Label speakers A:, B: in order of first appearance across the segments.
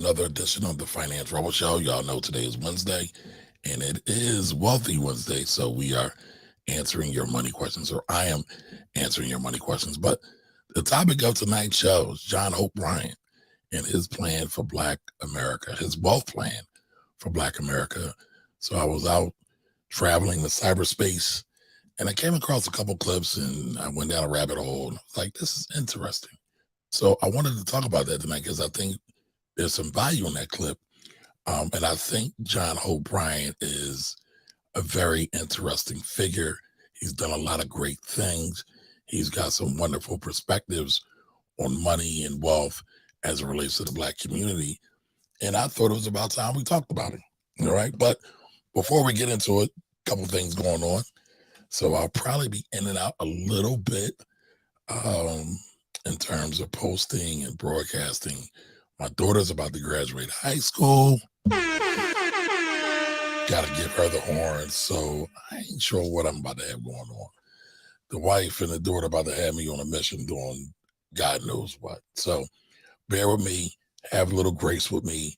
A: another edition of the Finance Rebel Show. Y'all know today is Wednesday, and it is Wealthy Wednesday. So we are answering your money questions, or I am answering your money questions. But the topic of tonight's show is John Hope Bryant and his plan for Black America, his wealth plan for Black America. So I was out traveling the cyberspace, and I came across a couple clips, and I went down a rabbit hole. And I was like, this is interesting. So I wanted to talk about that tonight because I think there's some value in that clip. And I think John Hope Bryant is a very interesting figure. He's done a lot of great things. He's got some wonderful perspectives on money and wealth as it relates to the Black community. And I thought it was about time we talked about it. All right. But before we get into it, a couple things going on. So I'll probably be in and out a little bit in terms of posting and broadcasting. My daughter's about to graduate high school. Got to give her the horns. So I ain't sure what I'm about to have going on. The wife and the daughter about to have me on a mission doing God knows what. So bear with me. Have a little grace with me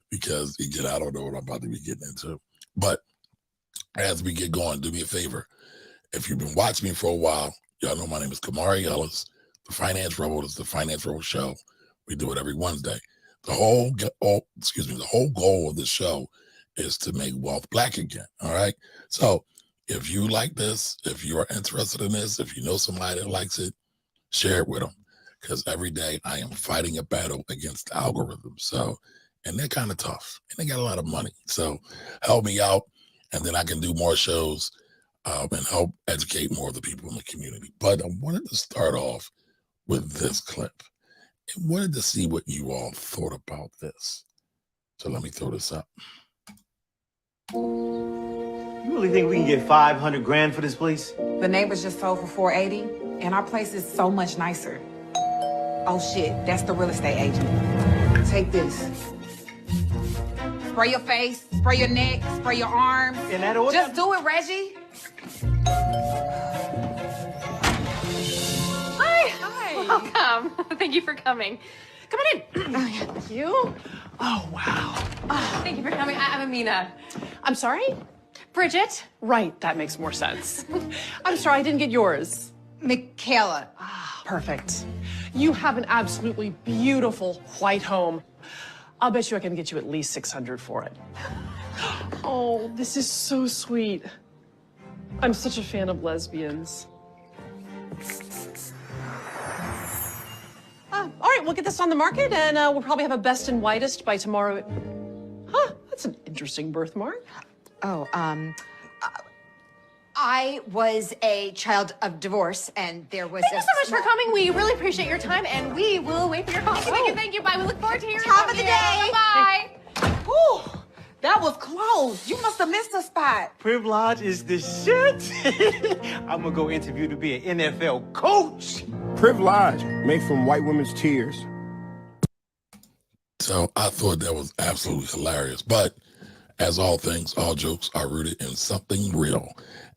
A: because, again, I don't know what I'm about to be getting into. But as we get going, do me a favor. If you've been watching me for a while, y'all know my name is Kamari Ellis. The Finance Rebel is the Finance Rebel Show. We do it every Wednesday. The whole goal of the show is to make wealth Black again. All right. So if you like this, if you are interested in this, if you know somebody that likes it, share it with them. Because every day I am fighting a battle against the algorithm. So, and they're kind of tough and they got a lot of money. So help me out, and then I can do more shows and help educate more of the people in the community. But I wanted to start off with this clip. I wanted to see what you all thought about this. So let me throw this up.
B: You really think we can get 500 grand for this place?
C: The neighbors just sold for 480, and our place is so much nicer. Oh shit, that's the real estate agent. Take this. Spray your face, spray your neck, spray your arms.
B: In that order?
C: Just do it, Reggie.
D: Hi. Welcome. Thank you for coming. Come on in.
E: Thank you.
B: Oh, wow.
D: Thank you for coming. I'm Amina.
E: I'm sorry?
D: Bridget.
E: Right, that makes more sense. I'm sorry, I didn't get yours.
C: Michaela.
E: Perfect. You have an absolutely beautiful white home. I'll bet you I can get you at least 600 for it. Oh, this is so sweet. I'm such a fan of lesbians. All right, we'll get this on the market, and we'll probably have a best and whitest by tomorrow. Huh, that's an interesting birthmark.
F: Oh, I was a child of divorce, and there was
D: Thank you so much for coming. We really appreciate your time, and we will wait for your call. Thank you. Bye. We look forward to hearing
F: Top
D: from
F: of the
D: you.
F: day.
D: Bye.
C: Whew, that was close. You must have missed a spot.
B: Privilege is the shit. I'm gonna go interview to be an NFL coach.
G: Privilege made from white women's tears.
A: So I thought that was absolutely hilarious. But as all things, all jokes are rooted in something real.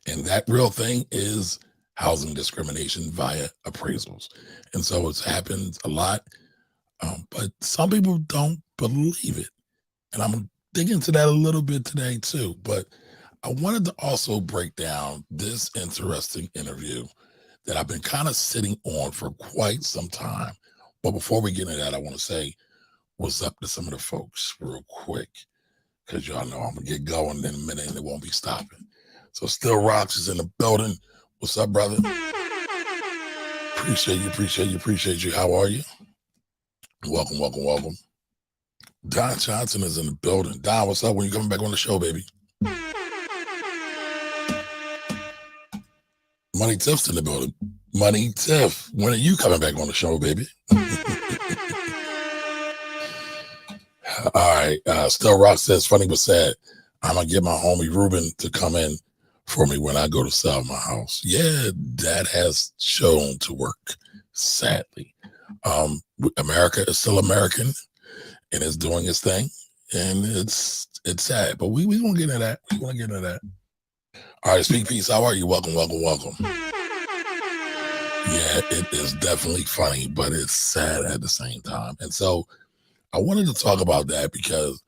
A: And that real thing is housing discrimination via appraisals. And so it's happened a lot, but some people don't believe it. And I'm going to dig into that a little bit today too. But I wanted to also break down this interesting interview that I've been kind of sitting on for quite some time. But before we get into that, I want to say what's up to some of the folks real quick, because y'all know I'm going to get going in a minute and it won't be stopping. So Still Rocks is in the building. What's up, brother? Appreciate you. How are you? Welcome. Don Johnson is in the building. Don, what's up? When you coming back on the show, baby? Money Tiff's in the building. Money Tiff, when are you coming back on the show, baby? All right. Still Rock says, funny but sad. I'm going to get my homie Ruben to come in for me when I go to sell my house. Yeah, that has shown to work, sadly. America is still American and it's doing its thing. And it's sad. But we going to get into that. All right, Speak Peace. How are you? Welcome. Yeah, it is definitely funny, but it's sad at the same time. And so I wanted to talk about that because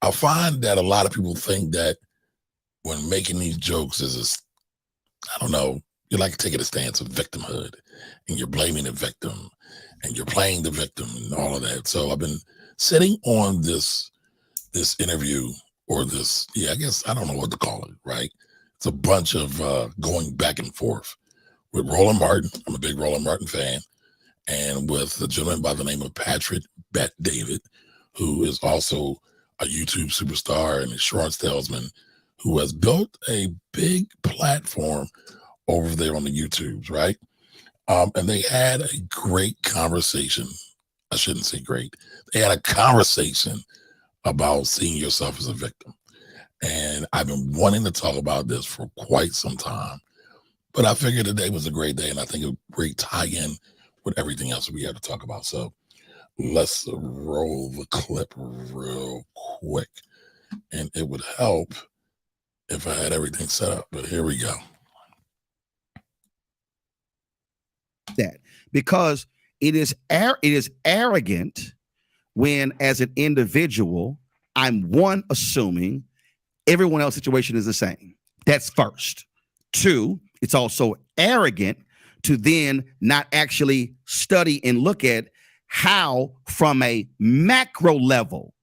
A: I find that a lot of people think that when making these jokes is this, I don't know, you like taking a stance of victimhood and you're blaming the victim and you're playing the victim and all of that. So I've been sitting on this interview or this, I guess I don't know what to call it, right? It's a bunch of going back and forth with Roland Martin. I'm a big Roland Martin fan. And with a gentleman by the name of Patrick Bet-David, who is also a YouTube superstar and insurance salesman who has built a big platform over there on the YouTubes, right? And they had a great conversation. I shouldn't say great. They had a conversation about seeing yourself as a victim. And I've been wanting to talk about this for quite some time, but I figured today was a great day, and I think a great tie-in with everything else we have to talk about. So let's roll the clip real quick, and it would help if I had everything set up, but here we go.
H: That because it is arrogant when, as an individual, I'm assuming everyone else's situation is the same. That's first. Two, it's also arrogant to then not actually study and look at how from a macro level.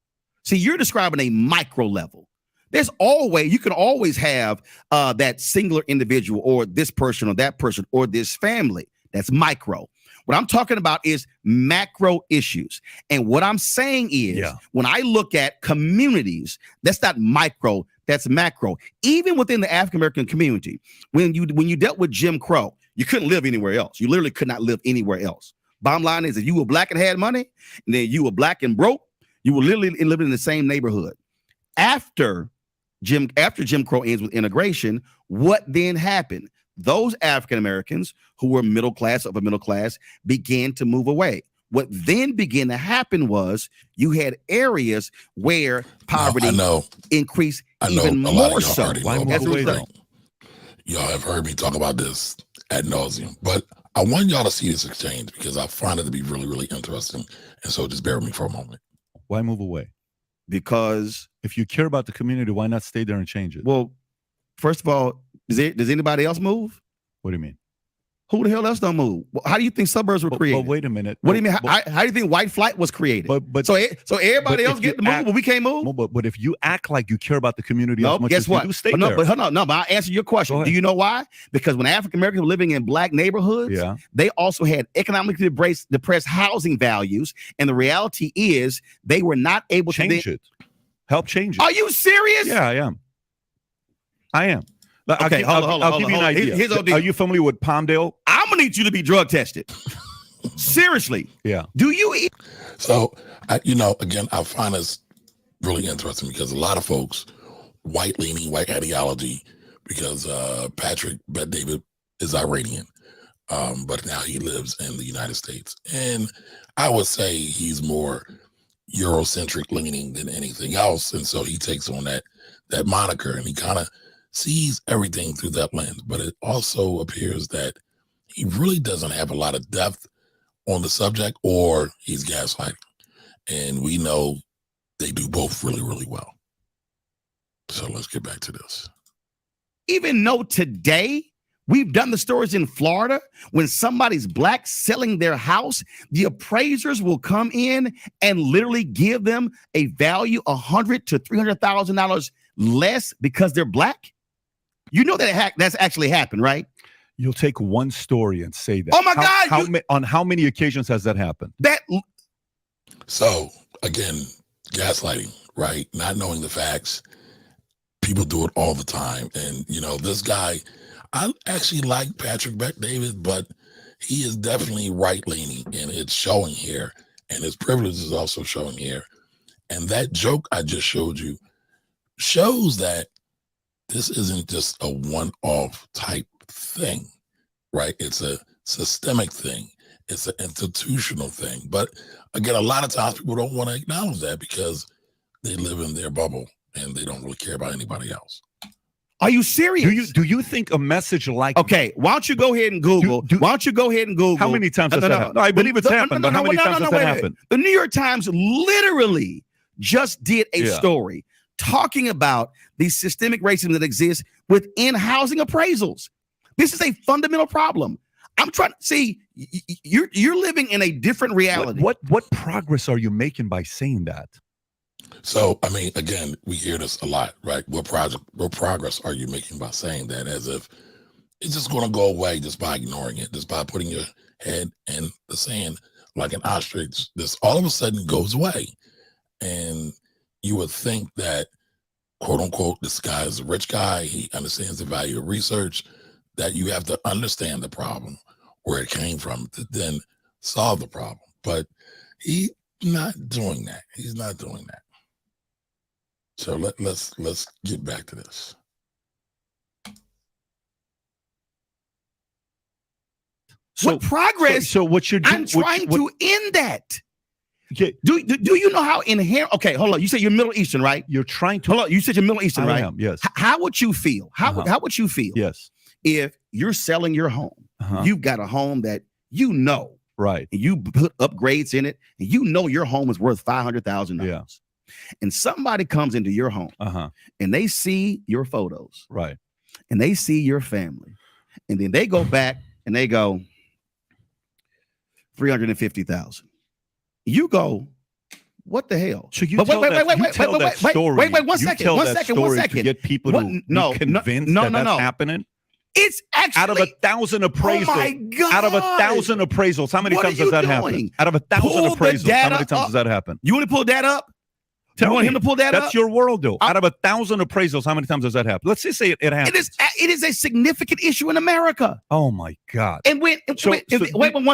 H: See, you're describing a micro level. You can always have that singular individual or this person or that person or this family. That's micro. What I'm talking about is macro issues. And what I'm saying is when I look at communities, that's not micro, that's macro. Even within the African-American community, when you dealt with Jim Crow, you couldn't live anywhere else. You literally could not live anywhere else. Bottom line is, if you were black and had money, and then you were black and broke, you were literally living in the same neighborhood. After Jim Crow ends with integration, what then happened? Those African Americans who were middle class, upper middle class, began to move away. What then began to happen was you had areas where poverty increased even more so.
A: Y'all have heard me talk about this ad nauseum, but I want y'all to see this exchange because I find it to be really, really interesting. And so just bear with me for a moment.
I: Why move away?
H: Because
I: if you care about the community, why not stay there and change it?
H: Well, first of all, does anybody else move?
I: What do you mean?
H: Who the hell else don't move? How do you think suburbs were created?
I: Wait a minute.
H: What do you mean? How do you think white flight was created? So everybody else get to move, but we can't move?
I: But if you act like you care about the community as much
H: guess
I: as
H: what?
I: you do, stay there.
H: But I'll answer your question. Do you know why? Because when African Americans were living in black neighborhoods, they also had economically depressed housing values. And the reality is they were not able to
I: change it. Help change it.
H: Are you serious?
I: Yeah, I am.
H: Okay,
I: I'll give you an idea. Are you familiar with Palmdale?
H: I'm gonna need you to be drug tested. Seriously.
I: Yeah.
H: Do you eat?
A: So, again, I find this really interesting because a lot of folks, white ideology, because Patrick Bet-David is Iranian, but now he lives in the United States. And I would say he's more Eurocentric leaning than anything else. And so he takes on that moniker and he kind of sees everything through that lens. But it also appears that he really doesn't have a lot of depth on the subject, or he's gaslighting. And we know they do both really, really well. So let's get back to this.
H: Even though today we've done the stories in Florida, when somebody's black selling their house, the appraisers will come in and literally give them a value $100,000 to $300,000 less because they're black. You know that's actually happened, right?
I: You'll take one story and say that.
H: Oh my God!
I: On how many occasions has that happened?
A: So again, gaslighting, right? Not knowing the facts. People do it all the time. And this guy, I actually like Patrick Bet-David, but he is definitely right-leaning, and it's showing here. And his privilege is also showing here. And that joke I just showed you shows that this isn't just a one-off type thing, right? It's a systemic thing. It's an institutional thing. But again, a lot of times people don't want to acknowledge that because they live in their bubble and they don't really care about anybody else.
H: Are you serious?
I: Do you think a message like
H: Okay, why don't you go ahead and Google? Why don't you go ahead and Google?
I: How many times has that happened? No, I believe it's happened, but how many times has that happened?
H: The New York Times literally just did a story talking about the systemic racism that exists within housing appraisals. This is a fundamental problem. I'm trying to see you're living in a different reality.
I: What progress are you making by saying that?
A: So, I mean, again, we hear this a lot, right? What progress are you making by saying that, as if it's just going to go away just by ignoring it, just by putting your head in the sand like an ostrich? This all of a sudden goes away. And you would think that, quote unquote, this guy is a rich guy. He understands the value of research, that you have to understand the problem, where it came from, to then solve the problem. But he's not doing that. He's not doing that. So let's get back to this.
H: So what progress?
I: So what you're doing?
H: I'm trying to end that. Okay. Do you know how inherent? Okay, hold on. You said you're Middle Eastern, right?
I: You're trying to.
H: Hold on. You said you're Middle Eastern, right?
I: I am, yes.
H: How would you feel? How would you feel?
I: Yes.
H: If you're selling your home, you've got a home that you know,
I: right?
H: And you put upgrades in it, and you know your home is worth $500,000.
I: Yeah.
H: And somebody comes into your home, and they see your photos,
I: right?
H: And they see your family, and then they go back and they go $350,000. You go, what the hell?
I: So you tell that story.
H: Wait, one second.
I: To get people to be convinced that that's happening.
H: It's actually
I: out of 1,000 appraisals.
H: Oh my God.
I: Out of 1,000 appraisals, how many times does that happen? Out of 1,000 appraisals, how many times does that happen?
H: You want to pull that up? You want him to pull that up?
I: That's your world, though. Out of 1,000 appraisals, how many times does that happen? Let's just say it happens.
H: It is a significant issue in America.
I: Oh my God!
H: And wait, one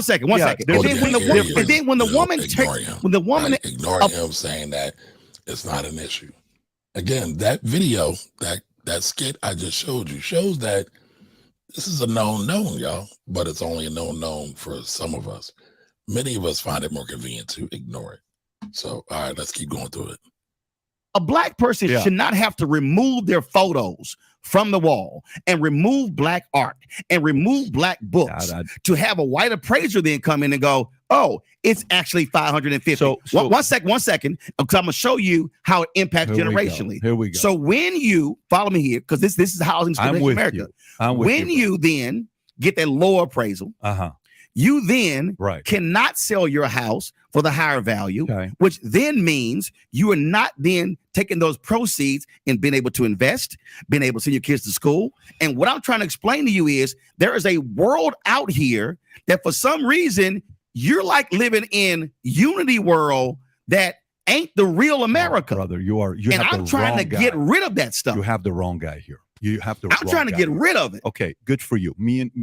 H: second. And then when the woman
A: ignore him saying that it's not an issue. Again, that video, that skit I just showed you, shows that this is a known, y'all, but it's only a known for some of us. Many of us find it more convenient to ignore it. So, all right, let's keep going through it.
H: A black person should not have to remove their photos from the wall and remove black art and remove black books to have a white appraiser then come in and go, oh, it's actually 550. So one second, because I'm gonna show you how it impacts generationally.
I: Here we go.
H: So when you follow me here, because this is housing in America. When you then get that lower appraisal, you then cannot sell your house for the higher value, which then means you are not then taking those proceeds and being able to invest, being able to send your kids to school. And what I'm trying to explain to you is there is a world out here that for some reason you're like living in Unity world that ain't the real America.
I: Brother, I'm
H: trying to get rid of that stuff.
I: You have the wrong guy here.
H: I'm trying to get rid of it.
I: Okay, good for you.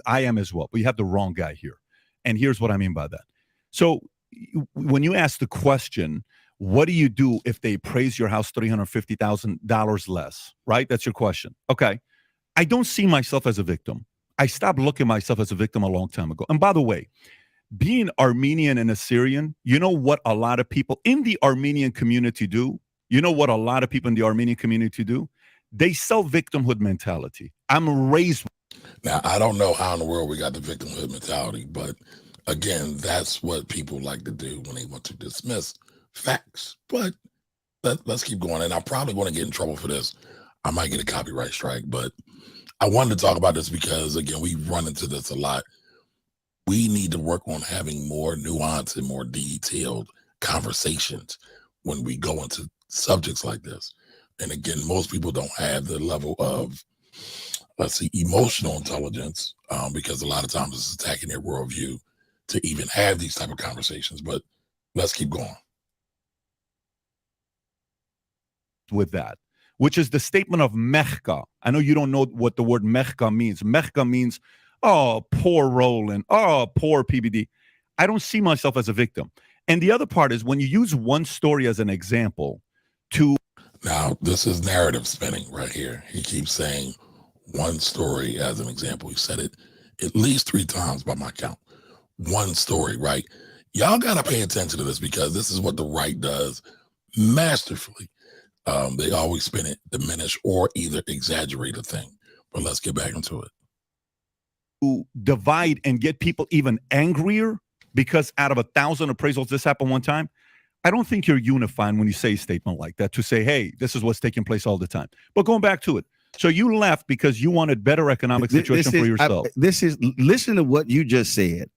I: I am as well. But you have the wrong guy here. And here's what I mean by that. So when you ask the question, what do you do if they appraise your house $350,000 less, right? That's your question. Okay. I don't see myself as a victim. I stopped looking at myself as a victim a long time ago. And by the way, being Armenian and Assyrian, you know what a lot of people in the Armenian community do? You know what a lot of people in the Armenian community do? They sell victimhood mentality. I'm raised.
A: Now, I don't know how in the world we got the victimhood mentality, but again, that's what people like to do when they want to dismiss facts. But let's keep going. And I'm probably going to get in trouble for this. I might get a copyright strike, but I wanted to talk about this because, again, we run into this a lot. We need to work on having more nuance and more detailed conversations when we go into subjects like this. And again, most people don't have the level of, emotional intelligence, because a lot of times it's attacking their worldview to even have these type of conversations. But let's keep going.
I: With that, which is the statement of mechka. I know you don't know what the word mechka means. Mechka means, oh, poor Roland. Oh, poor PBD. I don't see myself as a victim. And the other part is when you use one story as an example to...
A: Now, this is narrative spinning right here. He keeps saying one story as an example. He said it at least 3 times by my count. One story, right? Y'all got to pay attention to this because this is what the right does masterfully. They always spin it, diminish, or either exaggerate a thing. But let's get back into it.
I: To divide and get people even angrier because out of 1,000 appraisals, this happened one time. I don't think you're unifying when you say a statement like that to say, hey, this is what's taking place all the time. But going back to it. So you left because you wanted better economic situation for yourself.
H: Listen to what you just said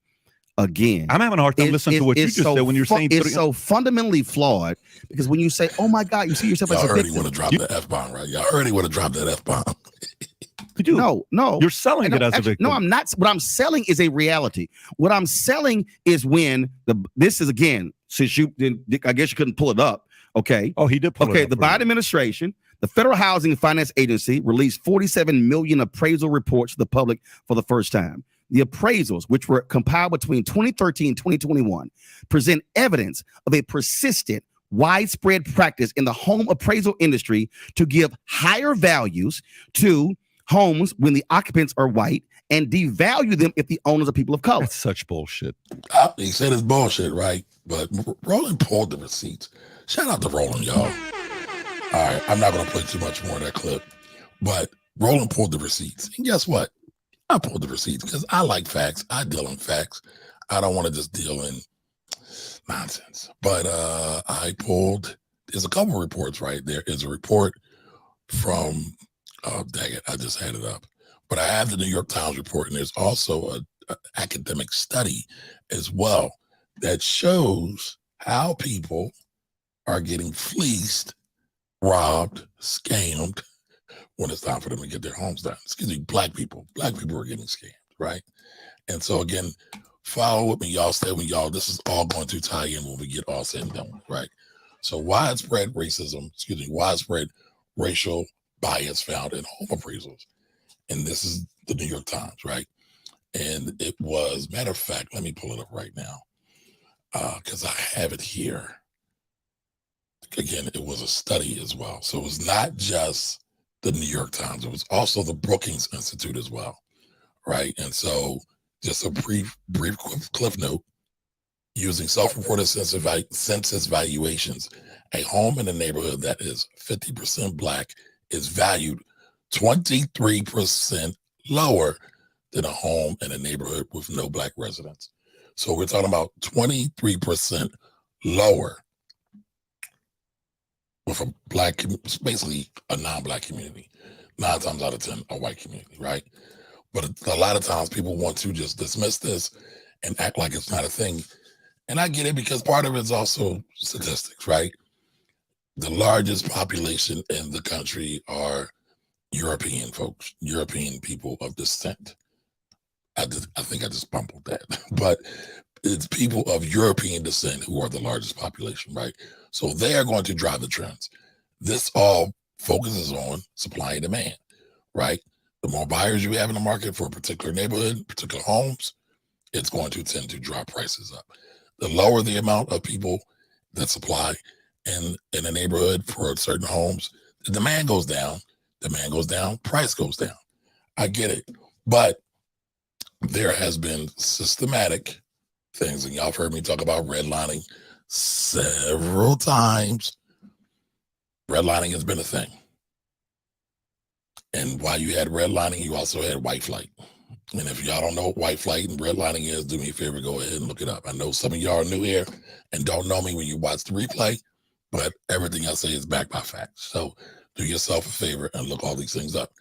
H: again.
I: I'm having a hard time listening to what you just said when you're saying
H: it's so fundamentally flawed because when you say, oh my God, you see yourself as a victim.
A: Y'all already would have dropped the F-bomb, right? Y'all already would have dropped that F-bomb.
I: You do.
H: No.
I: You're selling it as a victim.
H: No, I'm not. What I'm selling is a reality. What I'm selling is when this is again, since I guess you couldn't pull it up. Okay.
I: Oh, he did pull it up.
H: Okay, the Biden administration, the Federal Housing and Finance Agency released 47 million appraisal reports to the public for the first time. The appraisals, which were compiled between 2013 and 2021, present evidence of a persistent, widespread practice in the home appraisal industry to give higher values to homes when the occupants are white and devalue them if the owners are people of color.
I: That's such bullshit.
A: He said it's bullshit, right? But Roland pulled the receipts. Shout out to Roland, y'all. All right, I'm not going to play too much more of that clip, but Roland pulled the receipts. And guess what? I pulled the receipts because I like facts. I deal in facts. I don't want to just deal in nonsense. But there's a couple reports, right? There is a report from, dang it, I just had it up. But I have the New York Times report, and there's also an academic study as well that shows how people are getting fleeced, robbed, scammed when it's time for them to get their homes done. Excuse me, black people are getting scammed, right? And so again, follow with me, y'all. Stay with y'all. This is all going to tie in when we get all said and done, right? So widespread racial bias found in home appraisals. And this is the New York Times, right? And it was, matter of fact, let me pull it up right now because I have it here. Again, it was a study as well. So it was not just the New York Times, it was also the Brookings Institute as well, right? And so just a brief cliff note, using self-reported census valuations, a home in a neighborhood that is 50% black is valued 23% lower than a home in a neighborhood with no black residents. So we're talking about 23% lower with a black, basically a non-black community. 9 times out of 10, a white community, right? But a lot of times people want to just dismiss this and act like it's not a thing. And I get it because part of it is also statistics, right? The largest population in the country are European folks, European people of descent. I think I just bumbled that, but it's people of European descent who are the largest population, right? So they are going to drive the trends. This all focuses on supply and demand, right? The more buyers you have in the market for a particular neighborhood, particular homes, it's going to tend to drive prices up. The lower the amount of people that supply in a neighborhood for certain homes, the demand goes down, price goes down. I get it. But there has been systematic things, and y'all have heard me talk about redlining several times. Redlining has been a thing. And while you had redlining, you also had white flight. And if y'all don't know what white flight and redlining is, do me a favor, go ahead and look it up. I know some of y'all are new here and don't know me when you watch the replay, but everything I say is backed by facts. So do yourself a favor and look all these things up.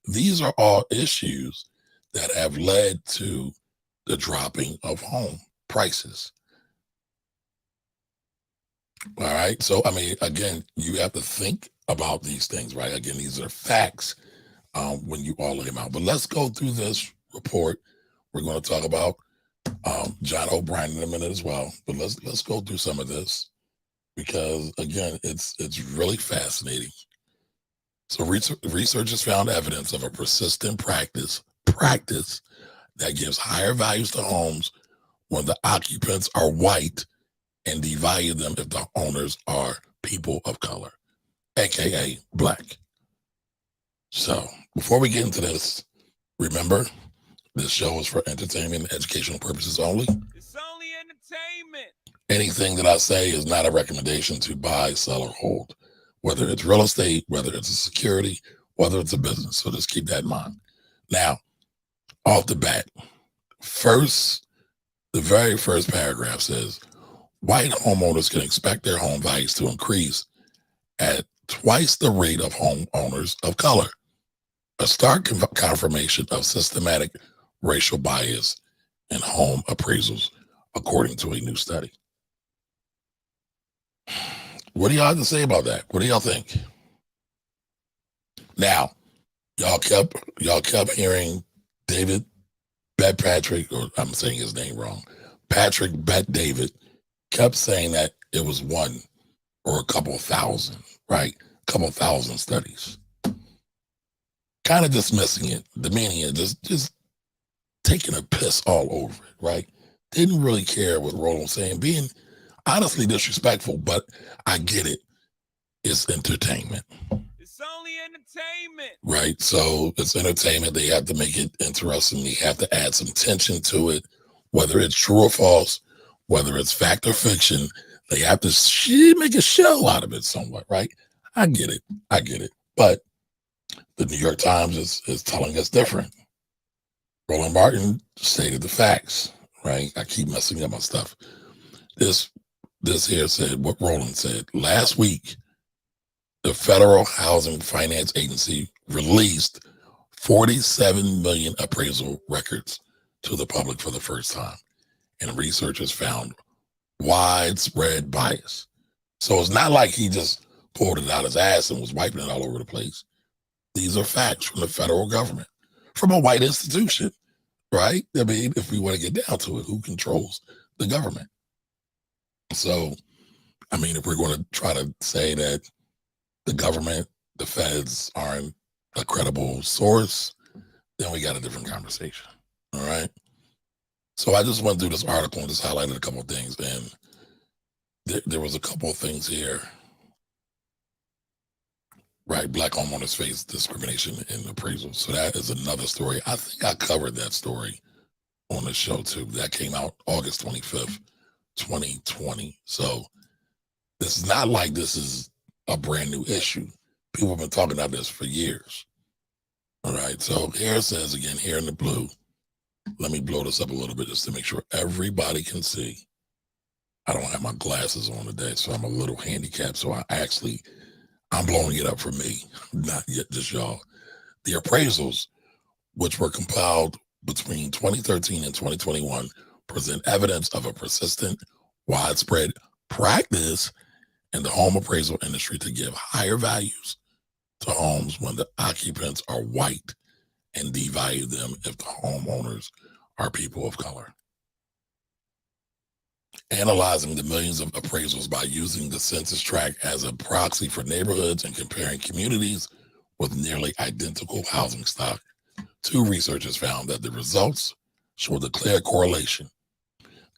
A: These are all issues that have led to the dropping of home prices. All right. So, I mean, again, you have to think about these things, right? Again, these are facts when you all lay them out. But let's go through this report. We're going to talk about John Hope Bryant in a minute as well. But let's go through some of this because, again, it's really fascinating. So researchers found evidence of a persistent practice that gives higher values to homes when the occupants are white and devalue them if the owners are people of color, aka black. So before we get into this, remember, this show is for entertainment and educational purposes only.
J: It's only entertainment.
A: Anything that I say is not a recommendation to buy, sell, or hold. whether it's real estate, whether it's a security, whether it's a business. So just keep that in mind. Now, off the bat, the very first paragraph says, white homeowners can expect their home values to increase at twice the rate of homeowners of color, a stark confirmation of systematic racial bias in home appraisals, according to a new study. What do y'all have to say about that? What do y'all think? Now, y'all kept hearing David Bet Patrick, or I'm saying his name wrong, Patrick Bet David, kept saying that it was one or a couple thousand, right? A couple thousand studies. Kind of dismissing it, demeaning it, just taking a piss all over it, right? Didn't really care what Roland was saying, being honestly disrespectful, but I get it. It's entertainment.
J: It's only entertainment.
A: Right, so it's entertainment. They have to make it interesting. They have to add some tension to it, whether it's true or false, whether it's fact or fiction. They have to make a show out of it somewhat, right? I get it. But the New York Times is telling us different. Roland Martin stated the facts, right? I keep messing up my stuff. This here said what Roland said. Last week, the Federal Housing Finance Agency released 47 million appraisal records to the public for the first time, and researchers found widespread bias. So it's not like he just pulled it out his ass and was wiping it all over the place. These are facts from the federal government, from a white institution, right? I mean, if we want to get down to it, who controls the government? So, I mean, if we're going to try to say that the government, the feds aren't a credible source, then we got a different conversation. All right. So I just went through this article and just highlighted a couple of things. And there was a couple of things here. Right. Black homeowners face discrimination in appraisals. So that is another story. I think I covered that story on the show too. That came out August 25th, 2020. So this is not like this is a brand new issue. People have been talking about this for years. All right. So here it says again, here in the blue, let me blow this up a little bit just to make sure everybody can see. I don't have my glasses on today, so I'm a little handicapped. So I'm blowing it up for me, not yet just y'all. The appraisals, which were compiled between 2013 and 2021, present evidence of a persistent, widespread practice in the home appraisal industry to give higher values to homes when the occupants are white and devalue them if the homeowners are people of color. Analyzing the millions of appraisals by using the census tract as a proxy for neighborhoods and comparing communities with nearly identical housing stock, two researchers found that the results show the clear correlation.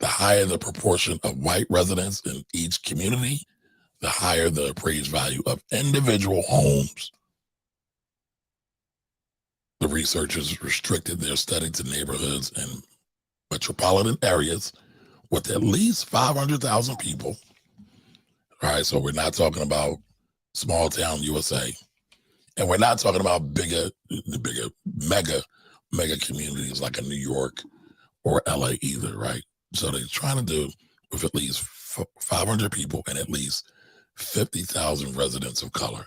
A: The higher the proportion of white residents in each community, the higher the appraised value of individual homes. The researchers restricted their study to neighborhoods in metropolitan areas with at least 500,000 people. All right, so we're not talking about small town USA. And we're not talking about mega communities like in New York or LA either, right? So they're trying to do with at least 500 people and at least 50,000 residents of color,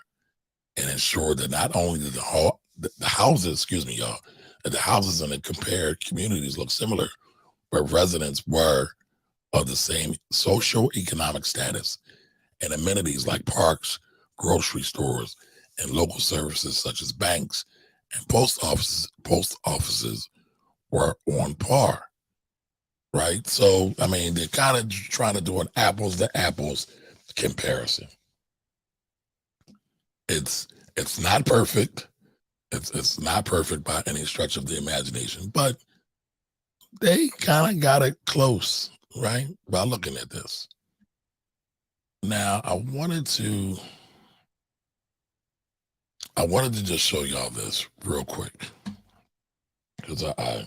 A: and ensure that not only did the houses, that the houses in the compared communities look similar, but residents were of the same socioeconomic status, and amenities like parks, grocery stores, and local services such as banks and post offices were on par, right? So, I mean, they're kind of trying to do an apples to apples comparison. It's not perfect. It's not perfect by any stretch of the imagination, but they kind of got it close, right? By looking at this. Now, I wanted to just show y'all this real quick because I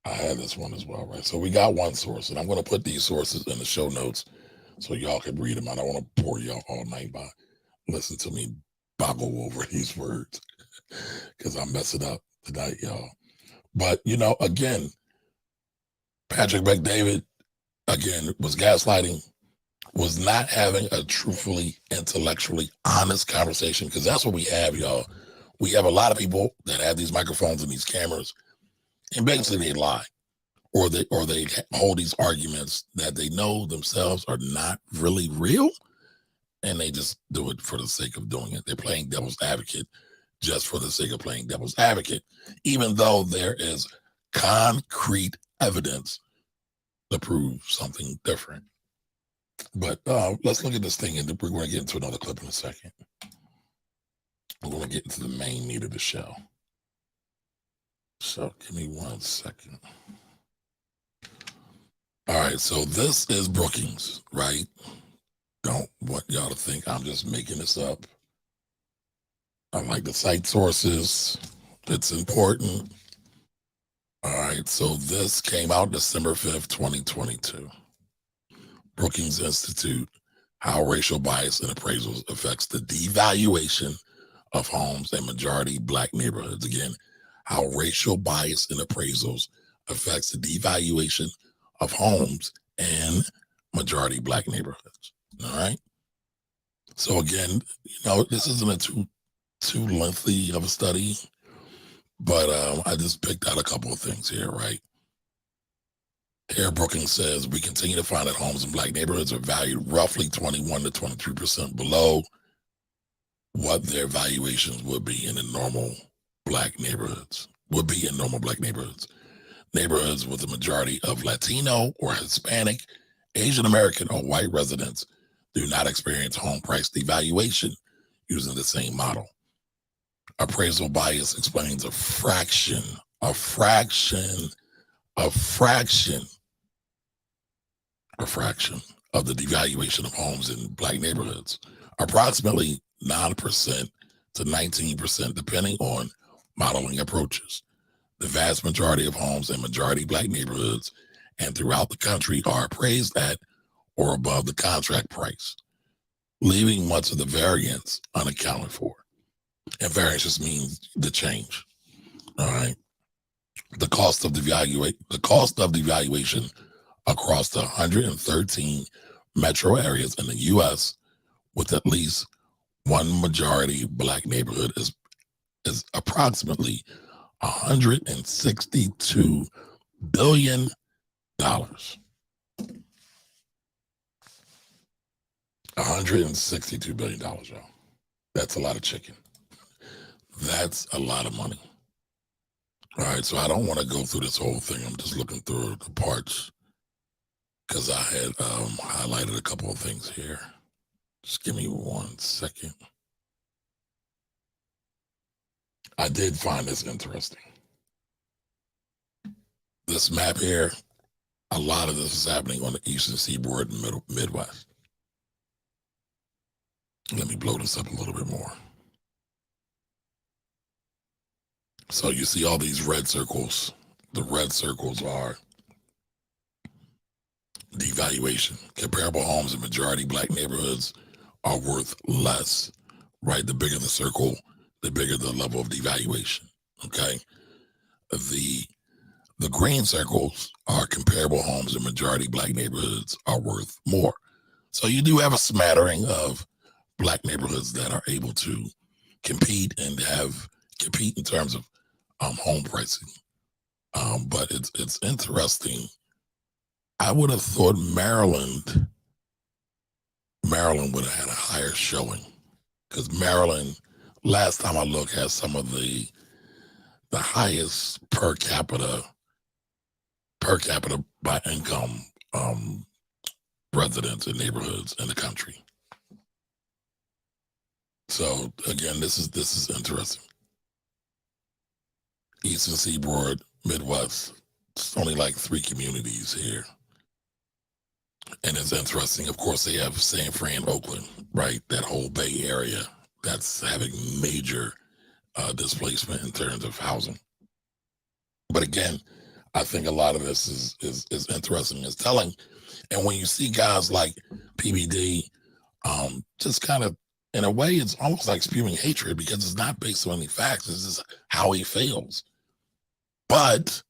A: had this one as well, right? So we got one source, and I'm going to put these sources in the show notes so y'all can read them. I don't want to bore y'all all night by listen to me boggle over these words because I'm messing up tonight, y'all. But, again, Patrick McDavid, again, was gaslighting, was not having a truthfully, intellectually honest conversation, because that's what we have, y'all. We have a lot of people that have these microphones and these cameras, and basically they lie, or they hold these arguments that they know themselves are not really real, and they just do it for the sake of doing it. They're playing devil's advocate just for the sake of playing devil's advocate, even though there is concrete evidence to prove something different. But let's look at this thing, and we're going to get into another clip in a second. We're going to get into the main meat of the show. So give me 1 second. All right, so this is Brookings, right? Don't want y'all to think I'm just making this up. I like the cite sources. It's important. All right, so this came out December 5th, 2022. Brookings Institute, How Racial Bias in Appraisals Affects the Devaluation of Homes in Majority Black Neighborhoods. Again, how racial bias in appraisals affects the devaluation of homes in majority Black neighborhoods. All right. So again, this isn't a too lengthy of a study, but I just picked out a couple of things here, right? Here, Brookings says we continue to find that homes in Black neighborhoods are valued roughly 21 to 23% below what their valuations would be in normal Black neighborhoods. Neighborhoods with a majority of Latino or Hispanic, Asian American, or white residents do not experience home price devaluation using the same model. Appraisal bias explains a fraction of the devaluation of homes in Black neighborhoods, approximately 9% to 19%, depending on modeling approaches. The vast majority of homes in majority Black neighborhoods and throughout the country are appraised at or above the contract price, leaving much of the variance unaccounted for. And variance just means the change. All right. The cost of devaluation across the 113 metro areas in the U.S. with at least one majority Black neighborhood is approximately $162 billion. $162 billion, y'all. That's a lot of chicken. That's a lot of money. All right, so I don't want to go through this whole thing. I'm just looking through the parts because I had highlighted a couple of things here. Just give me 1 second. I did find this interesting. This map here, a lot of this is happening on the Eastern Seaboard and Midwest. Let me blow this up a little bit more. So you see all these red circles. The red circles are devaluation. Comparable homes in majority Black neighborhoods are worth less, right? The bigger the circle, the bigger the level of devaluation, okay? The green circles are comparable homes in majority Black neighborhoods are worth more. So you do have a smattering of Black neighborhoods that are able to compete in terms of home pricing. But it's interesting. I would have thought Maryland would have had a higher showing because Maryland, last time I looked, has some of the highest per capita by income residents and neighborhoods in the country. So again, this is interesting. Eastern Seaboard, Midwest, it's only like 3 communities here. And it's interesting, of course, they have San Fran, Oakland, right? That whole Bay Area that's having major displacement in terms of housing. But again, I think a lot of this is interesting, is telling. And when you see guys like PBD just kind of in a way, it's almost like spewing hatred because it's not based on any facts. This is how he feels. But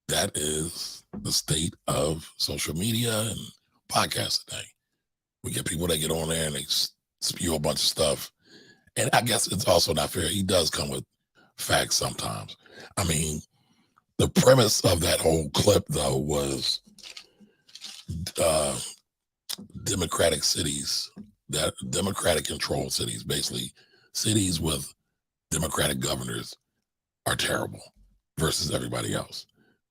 A: that is the state of social media and podcasts today. We get people that get on there and they spew a bunch of stuff. And I guess it's also not fair. He does come with facts sometimes. I mean, the premise of that whole clip, though, was democratic cities, that democratic controlled cities, basically cities with democratic governors, are terrible versus everybody else.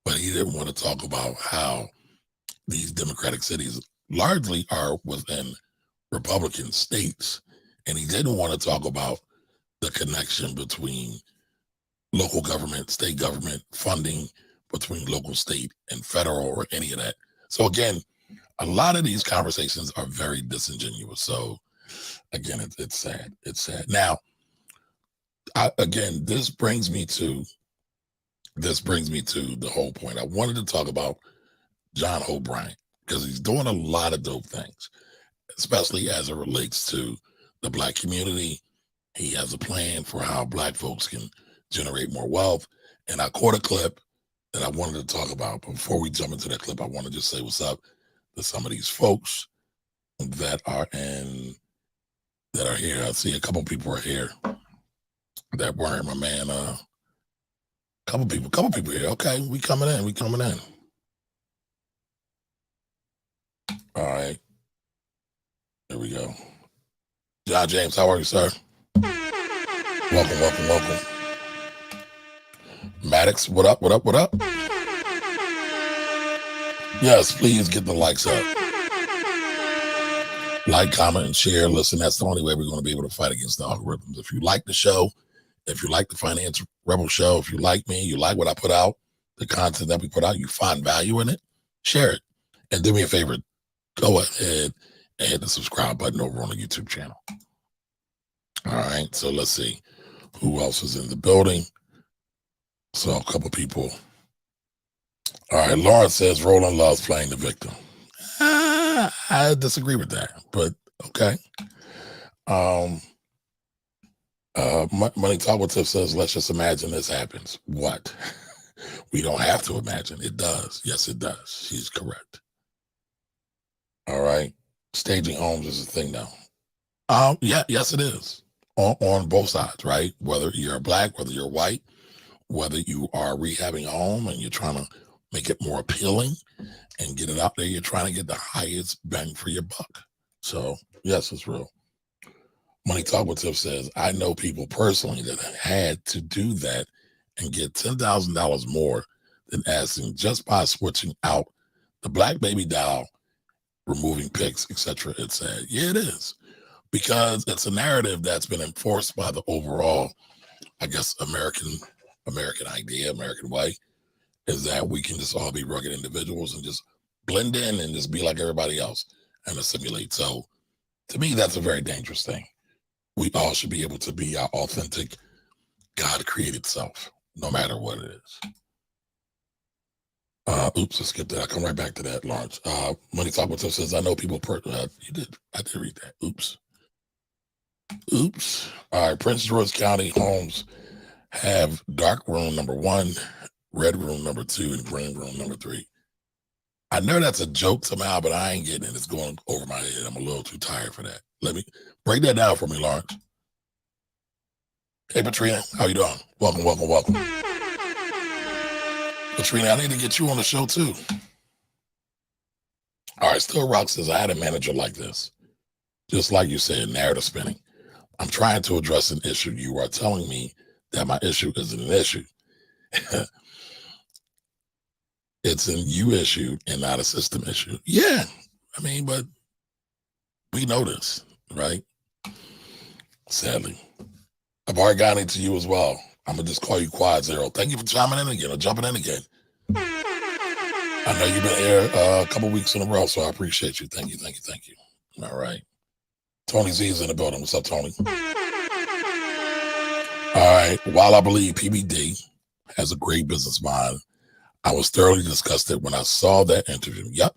A: But he didn't want to talk about how these democratic cities largely are within Republican states. And he didn't want to talk about the connection between local government, state government funding, between local, state, and federal, or any of that. So again, a lot of these conversations are very disingenuous. So again, it's sad. It's sad. Now, this brings me to the whole point. I wanted to talk about John Hope Bryant because he's doing a lot of dope things, especially as it relates to the Black community. He has a plan for how Black folks can generate more wealth. And I caught a clip that I wanted to talk about. But before we jump into that clip, I want to just say what's up to some of these folks that are here. I see a couple people are here that weren't. My man, couple people here. Okay, we coming in. All right, there we go. John James, how are you, sir? Welcome. Maddox, what up? Yes, please get the likes up. Like, comment, and share. Listen, that's the only way we're going to be able to fight against the algorithms. If you like the show, if you like the Finance Rebel show, if you like me, you like what I put out, the content that we put out, you find value in it, share it. And do me a favor, go ahead and hit the subscribe button over on the YouTube channel. All right, so let's see who else is in the building. So a couple people. All right, Lawrence says Roland loves playing the victim. I disagree with that, but okay. Money Talkative says, let's just imagine this happens. What? We don't have to imagine. It does. Yes, it does. She's correct. All right. Staging homes is a thing now. Yes, it is. On both sides, right? Whether you're Black, whether you're white, whether you are rehabbing a home and you're trying to make it more appealing and get it out there, you're trying to get the highest bang for your buck. So yes, it's real. Money Talkative says, I know people personally that had to do that and get $10,000 more than asking just by switching out the Black baby doll, removing pics, etc. It's sad. Yeah, it is. Because it's a narrative that's been enforced by the overall, I guess, American idea, American way, is that we can just all be rugged individuals and just blend in and just be like everybody else and assimilate. So to me, that's a very dangerous thing. We all should be able to be our authentic, God-created self, no matter what it is. Oops, I skipped that. I'll come right back to that, Lawrence. Money Talkative says, I know people, I did read that. Oops. All right, Prince George County homes have dark room number 1, red room number 2, and green room number 3. I know that's a joke somehow, but I ain't getting it. It's going over my head. I'm a little too tired for that. Let me break that down for me, Lawrence. Hey, Patrina, how you doing? Welcome. Patrina, I need to get you on the show too. All right, Still Rock says, I had a manager like this. Just like you said, narrative spinning. I'm trying to address an issue. You are telling me that my issue isn't an issue. It's a you issue and not a system issue. Yeah, I mean, but we know this, right? Sadly. Abargani to you as well. I'm going to just call you Quad Zero. Thank you for chiming in again or jumping in again. I know you've been here a couple weeks in a row, so I appreciate you. Thank you. All right. Tony Z is in the building. What's up, Tony? All right. While I believe PBD has a great business mind, I was thoroughly disgusted when I saw that interview. Yep.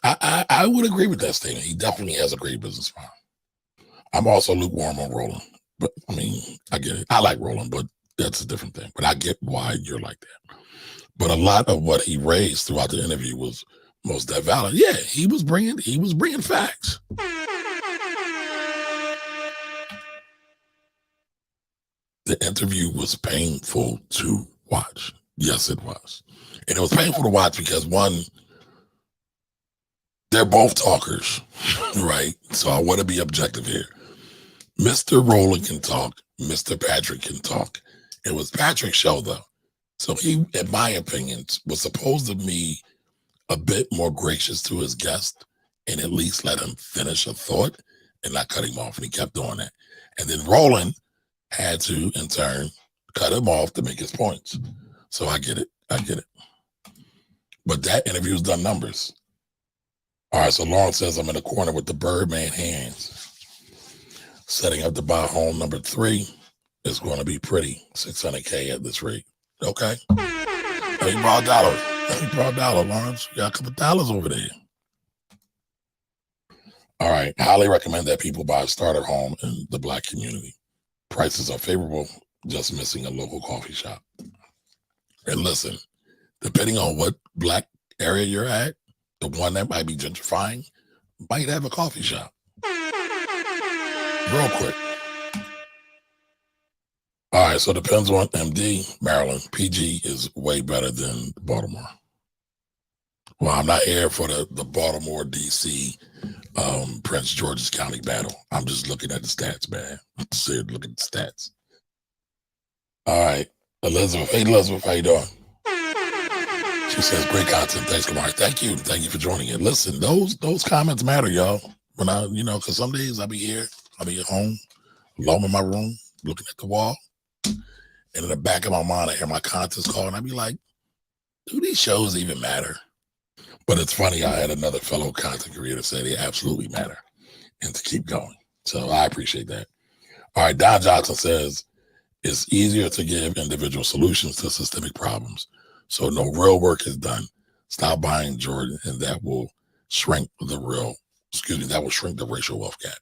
A: I would agree with that statement. He definitely has a great business mind. I'm also lukewarm on Roland. But I mean, I get it. I like Roland, but that's a different thing. But I get why you're like that. But a lot of what he raised throughout the interview was most that valid. Yeah, he was bringing facts. The interview was painful to watch. Yes, it was. And it was painful to watch because one, they're both talkers, right? So I want to be objective here. Mr. Rowland can talk. Mr. Patrick can talk. It was Patrick's show, though. So he, in my opinion, was supposed to be a bit more gracious to his guest and at least let him finish a thought and not cut him off. And he kept doing that. And then Rowland had to, in turn, cut him off to make his points. So I get it. I get it. But that interview's done numbers. All right, so Lawrence says, I'm in the corner with the Birdman hands. Setting up to buy home number 3 is going to be pretty. $600K at this rate. Okay. Hey, brought dollars. Hey, brought dollar, Lawrence. You got a couple dollars over there. All right. Highly recommend that people buy a starter home in the Black community. Prices are favorable, just missing a local coffee shop. And listen, depending on what Black area you're at, the one that might be gentrifying might have a coffee shop. Real quick. All right, so it depends on MD, Maryland. PG is way better than Baltimore. Well, I'm not here for the Baltimore, D.C., Prince George's County battle. I'm just looking at the stats, man. Seriously, look at the stats. All right, Elizabeth. Hey, Elizabeth, how you doing? She says, great content. Thanks, Kamari. Thank you. Thank you for joining it. Listen, those comments matter, y'all. When I, because some days I'll be here, I'll be at home, alone in my room, looking at the wall. And in the back of my mind, I hear my contents call, and I'd be like, do these shows even matter? But it's funny, I had another fellow content creator say they absolutely matter and to keep going. So I appreciate that. All right, Don Johnson says, it's easier to give individual solutions to systemic problems. So no real work is done. Stop buying Jordan, and that will shrink the racial wealth gap.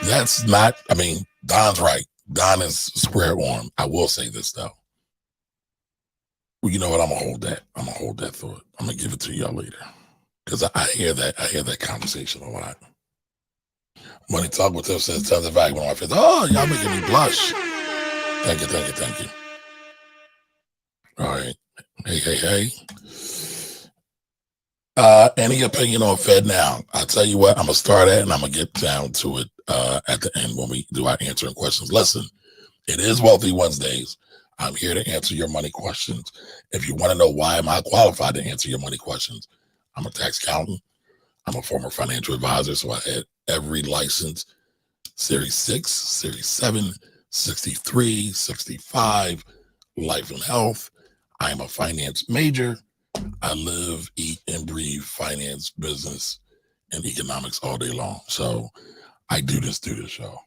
A: That's not, Don's right. Don is square on. I will say this, though. Well, you know what? I'm going to hold that. I'm going to hold that thought. I'm going to give it to y'all later. Because I hear that conversation a lot. Money Talk with Tiff says, tons of value. One of my friends, oh, y'all making me blush. Thank you. All right. Hey. Any opinion on Fed now? I'll tell you what, I'm going to start at, and I'm going to get down to it at the end when we do our answering questions. Listen, it is Wealthy Wednesdays. I'm here to answer your money questions. If you want to know why am I qualified to answer your money questions, I'm a tax accountant. I'm a former financial advisor, so I had every license, Series 6, Series 7, 63, 65, life and health. I am a finance major. I live, eat, and breathe finance, business, and economics all day long. So I do this show.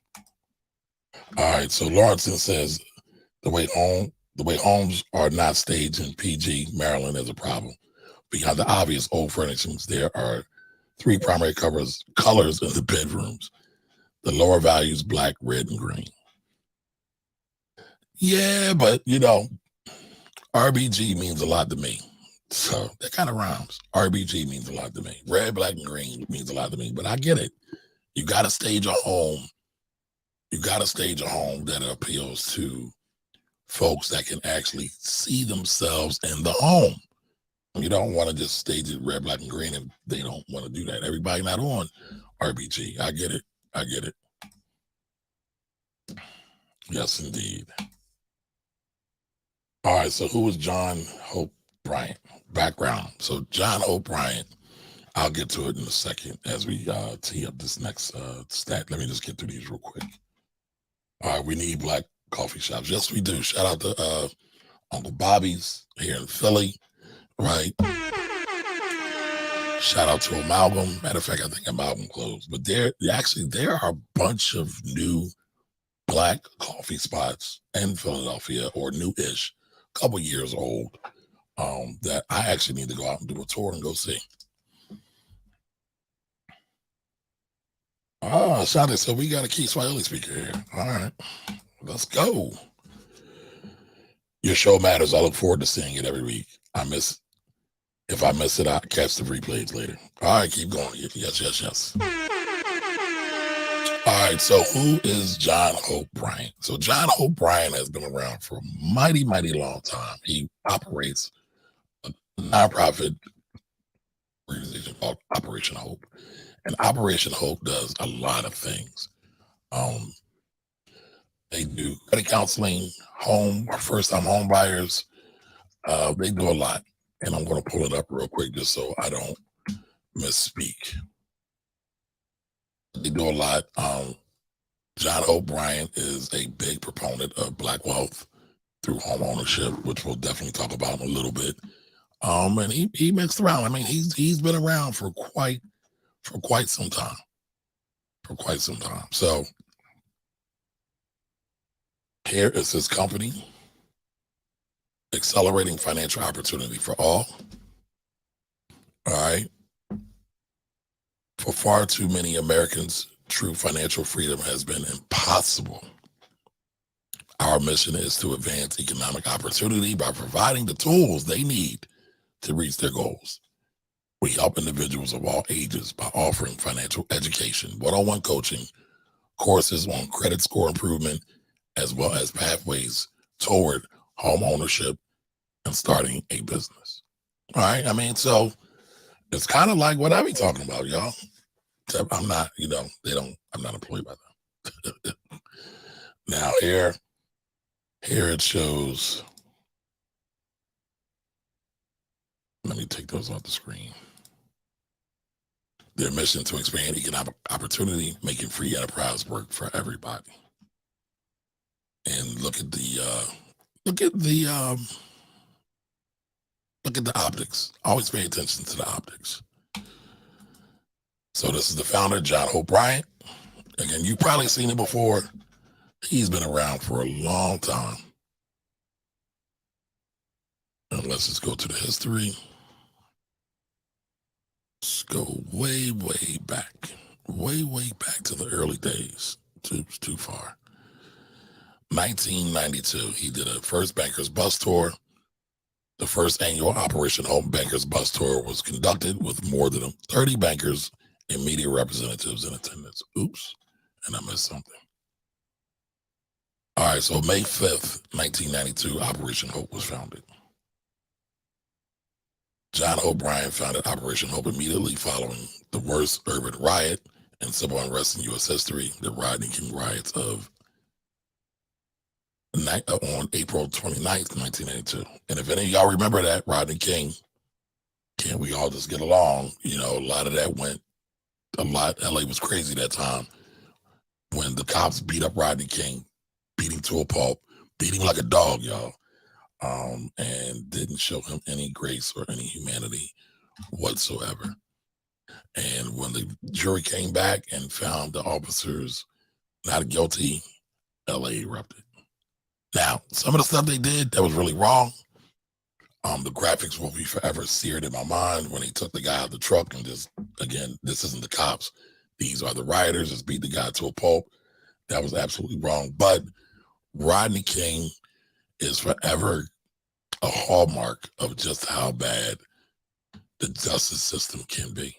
A: All right, so Lawrenson says, the way homes are not staged in PG, Maryland is a problem. Beyond the obvious old furnishings, there are 3 primary colors in the bedrooms. The lower values, black, red, and green. Yeah, but RBG means a lot to me. So that kind of rhymes. RBG means a lot to me. Red, black, and green means a lot to me, but I get it. You got to stage a home. You got to stage a home that appeals to folks that can actually see themselves in the home. You don't want to just stage it red, black, and green if they don't want to do that. Everybody not on RBG. I get it. Yes, indeed. All right, so who is John Hope Bryant? Background. So John Hope Bryant, I'll get to it in a second as we tee up this next stat. Let me just get through these real quick. All right, we need Black coffee shops. Yes, we do. Shout out to Uncle Bobby's here in Philly, right? Shout out to Amalgam. Matter of fact, I think Amalgam closed. But there are a bunch of new Black coffee spots in Philadelphia, or new-ish, couple years old, that I actually need to go out and do a tour and go see. Ah, Shadi, so we got a key Swahili speaker here. All right, let's go. Your show matters. I look forward to seeing it every week. If I miss it, I'll catch the replays later. All right, keep going. Yes. All right, so who is John Hope Bryant? So John Hope Bryant has been around for a mighty, mighty long time. He operates a nonprofit organization called Operation Hope. And Operation Hope does a lot of things. They do credit counseling, home or first-time home buyers. They do a lot. And I'm going to pull it up real quick just so I don't misspeak. They do a lot. John Hope Bryant is a big proponent of Black wealth through home ownership, which we'll definitely talk about in a little bit. And he mixed around. I mean, he's been around for quite some time. So here is his company, Accelerating Financial Opportunity for All. All right. For far too many Americans, true financial freedom has been impossible. Our mission is to advance economic opportunity by providing the tools they need to reach their goals. We help individuals of all ages by offering financial education, one-on-one coaching, courses on credit score improvement, as well as pathways toward home ownership and starting a business. All right. I mean, so it's kind of like what I be talking about, y'all. I'm not, I'm not employed by them. Now here it shows. Let me take those off the screen. Their mission to expand economic opportunity, making free enterprise work for everybody. And look at the optics. Always pay attention to the optics. So this is the founder, John Hope Bryant. Again, you've probably seen it before. He's been around for a long time. And let's just go to the history. Let's go way back to the early days. Too far. 1992, he did a first Bankers Bus Tour. The first annual Operation Hope Bankers Bus Tour was conducted with more than 30 bankers and media representatives in attendance. Oops, and I missed something. All right, so May 5th, 1992, Operation Hope was founded. John Hope Bryant founded Operation Hope immediately following the worst urban riot and civil unrest in U.S. history, the Rodney King riots on April 29th, 1982. And if any of y'all remember that, Rodney King, can't we all just get along? A lot of that LA was crazy that time when the cops beat up Rodney King, beating to a pulp, beating like a dog, y'all. And didn't show him any grace or any humanity whatsoever. And when the jury came back and found the officers not guilty, LA erupted. Now, some of the stuff they did that was really wrong. The graphics will be forever seared in my mind when he took the guy out of the truck and just, again, this isn't the cops. These are the rioters, just beat the guy to a pulp. That was absolutely wrong. But Rodney King is forever a hallmark of just how bad the justice system can be.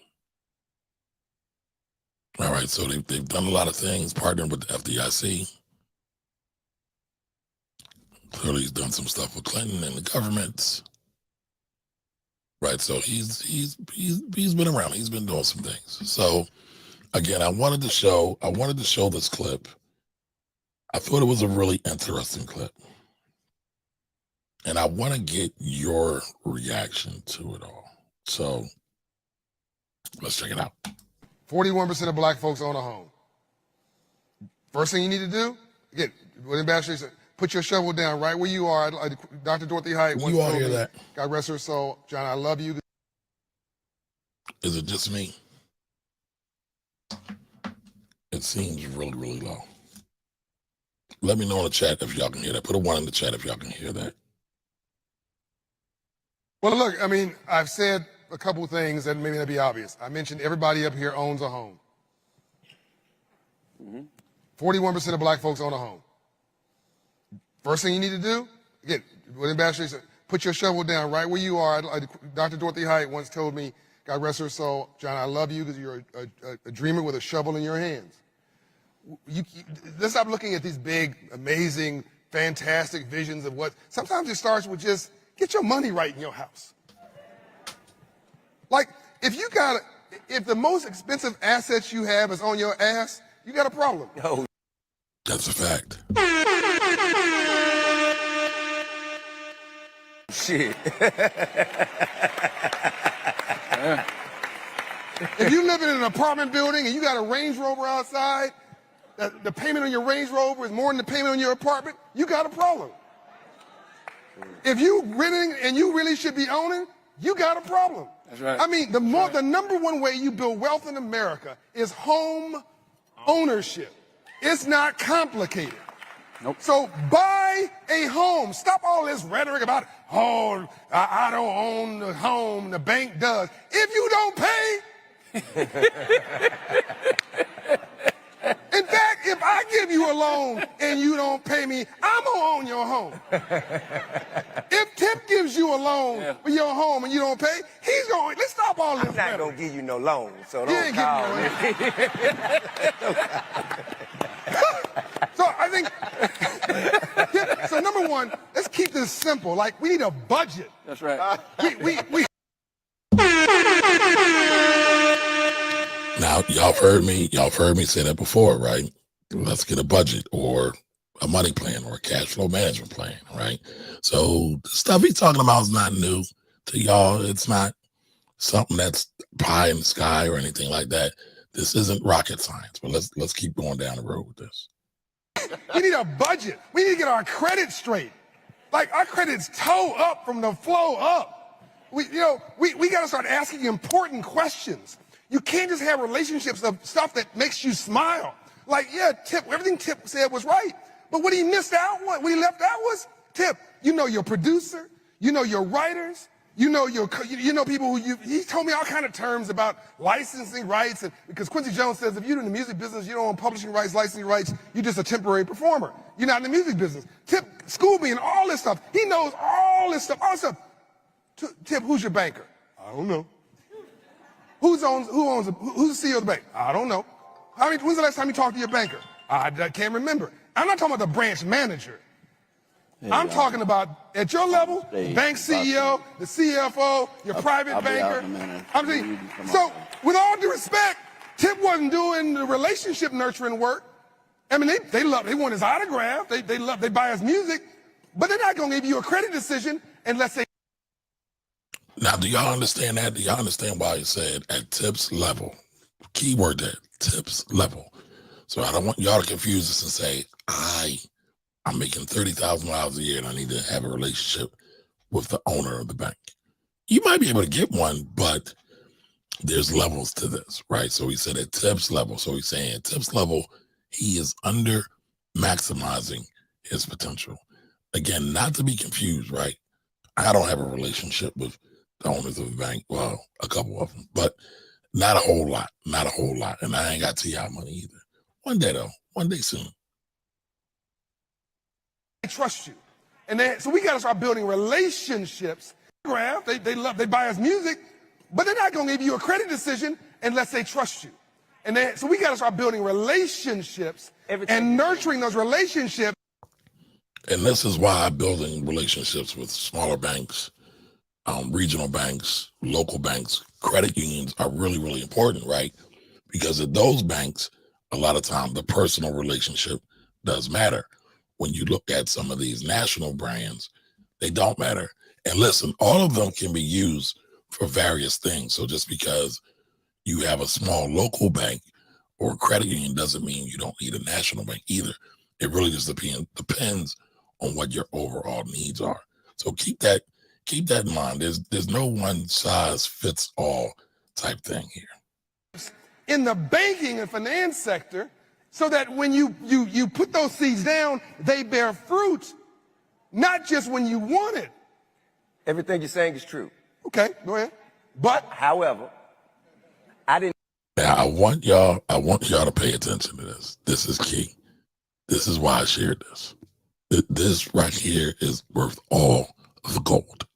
A: All right, so they've done a lot of things, partnering with the FDIC. Clearly, he's done some stuff with Clinton and the government. Right, so he's been around. He's been doing some things. So again, I wanted to show this clip. I thought it was a really interesting clip. And I want to get your reaction to it all. So let's check it out.
K: 41% of black folks own a home. First thing you need to do, again, William Baxter said, put your shovel down right where you are. Dr. Dorothy Height once
A: You all
K: told
A: hear
K: me,
A: that?
K: God rest her soul, John, I love you.
A: Is it just me? It seems really low. Let me know in the chat if y'all can hear that. Put a 1 in the chat if y'all can hear that.
K: Well, look, I mean, I've said a couple things that may not be obvious. I mentioned everybody up here owns a home. 41% of black folks own a home. First thing you need to do, again, what Ambassador said, put your shovel down right where you are. Dr. Dorothy Height once told me, God rest her soul, John, I love you because you're a dreamer with a shovel in your hands. Let's stop looking at these big, amazing, fantastic visions of what, sometimes it starts with just get your money right in your house. Like, if the most expensive assets you have is on your ass, you got a problem.
A: Oh. That's a fact.
B: Shit.
K: If you live in an apartment building and you got a Range Rover outside, the payment on your Range Rover is more than the payment on your apartment, you got a problem. If you renting and you really should be owning, you got a problem.
B: That's right.
K: I mean, the number one way you build wealth in America is home ownership. It's not complicated.
B: Nope.
K: So buy a home. Stop all this rhetoric about, oh, I don't own the home, the bank does. If you don't pay, in fact, if I give you a loan and you don't pay me, I'm gonna own your home. If Tip gives you a loan for your home and you don't pay, he's going, let's stop all this.
B: I'm not gonna give you no loan, so don't
K: call me. So I think, so number one, let's keep this simple. Like, we need a budget.
B: That's right.
A: Now, y'all heard me say that before, right? Let's get a budget or a money plan or a cash flow management plan, right? So the stuff he's talking about is not new to y'all. It's not something that's pie in the sky or anything like that. This isn't rocket science, but let's keep going down the road with this.
K: We need a budget. We need to get our credit straight. Like, our credit's toe up from the flow up. We got to start asking important questions. You can't just have relationships of stuff that makes you smile. Like, yeah, Tip, everything Tip said was right. But what he missed out, what he left out was, Tip, you know your producer, you know your writers, you know people who he told me all kind of terms about licensing rights, and because Quincy Jones says if you're in the music business, you don't own publishing rights, licensing rights, you're just a temporary performer. You're not in the music business. Tip schooled me and all this stuff. He knows all this stuff, Tip, who's your banker? I don't know. Who's the CEO of the bank? I don't know. When's the last time you talked to your banker? I can't remember. I'm not talking about the branch manager. I'm talking about at your level, bank CEO, the CFO, your private banker. I'm saying, so with all due respect, Tip wasn't doing the relationship nurturing work. I mean, they want his autograph. They buy his music, but they're not going to give you a credit decision unless they.
A: Now, do y'all understand that? Do y'all understand why he said at Tip's level? Keyword there, Tip's level. So I don't want y'all to confuse this and say, I'm making $30,000 a year and I need to have a relationship with the owner of the bank. You might be able to get one, but there's levels to this, right? So he said at Tip's level. So he's saying at Tip's level, he is under maximizing his potential. Again, not to be confused, right? I don't have a relationship with the owners of the bank. Well, a couple of them, but not a whole lot, And I ain't got TI money either. One day though, one day soon.
K: They trust you. So we got to start building relationships. They buy us music, but they're not going to give you a credit decision unless they trust you. So we got to start building relationships and nurturing those relationships.
A: And this is why building relationships with smaller banks, regional banks, local banks, credit unions are really, really important, right? Because at those banks, a lot of times the personal relationship does matter. When you look at some of these national brands, they don't matter. And listen, all of them can be used for various things. So just because you have a small local bank or credit union doesn't mean you don't need a national bank either. It really just depends on what your overall needs are. So keep that in mind. There's no one size fits all type thing here.
K: In the banking and finance sector, so that when you put those seeds down, they bear fruit, not just when you want it.
B: Everything you're saying is true.
K: Okay, go ahead. But
B: however, I didn't
A: Now I want y'all to pay attention to this. This is key. This is why I shared this. This right here is worth all the gold.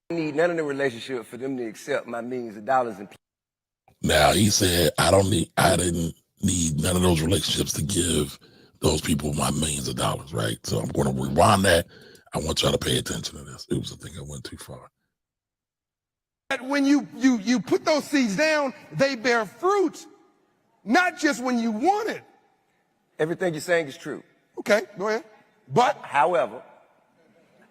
L: I need none of the relationship for them to accept my millions of dollars in.
A: Now he said, I didn't need none of those relationships to give those people my millions of dollars, right? So I'm going to rewind that. I want y'all to pay attention to this. Oops, I think I went too far.
K: When you put those seeds down, they bear fruit, not just when you want it.
L: Everything you're saying is true.
K: Okay, go ahead. But,
L: however,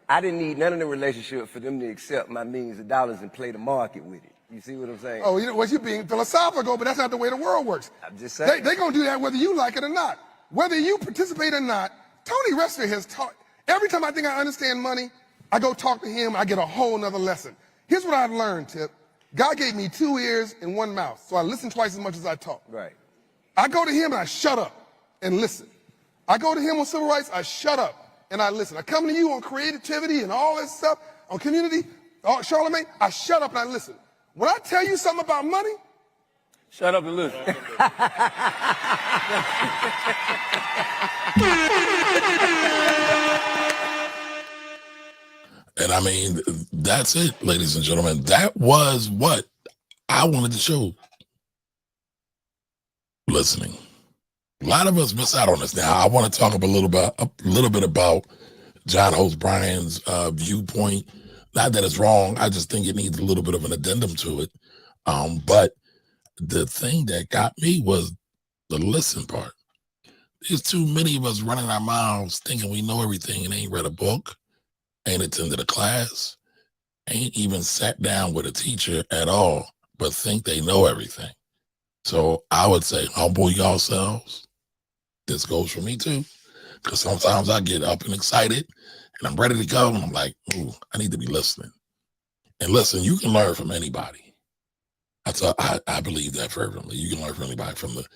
L: I didn't need none of the relationship for them to accept my millions of dollars and play the market with it. You see what I'm saying?
K: Oh, you're being philosophical, but that's not the way the world works.
L: I'm just saying.
K: They're going to do that whether you like it or not. Whether you participate or not, Tony Ressler has taught. Every time I think I understand money, I go talk to him, I get a whole nother lesson. Here's what I've learned, Tip. God gave me 2 ears and 1 mouth, so I listen twice as much as I talk.
L: Right.
K: I go to him and I shut up and listen. I go to him on civil rights, I shut up and I listen. I come to you on creativity and all this stuff, on community, Charlemagne, I shut up and I listen. When I tell you something about money,
L: shut up and listen.
A: And I mean, that's it, ladies and gentlemen. That was what I wanted to show. Listening. A lot of us miss out on this. Now, I want to talk a little bit about John Hope Bryant's viewpoint. Not that it's wrong. I just think it needs a little bit of an addendum to it. But the thing that got me was the listen part. There's too many of us running our mouths thinking we know everything and ain't read a book, ain't attended a class, ain't even sat down with a teacher at all, but think they know everything. So I would say, humble yourselves. This goes for me too, because sometimes I get up and excited and I'm ready to go. And I'm like, ooh, I need to be listening. And listen, you can learn from anybody. I believe that fervently. You can learn from anybody, from the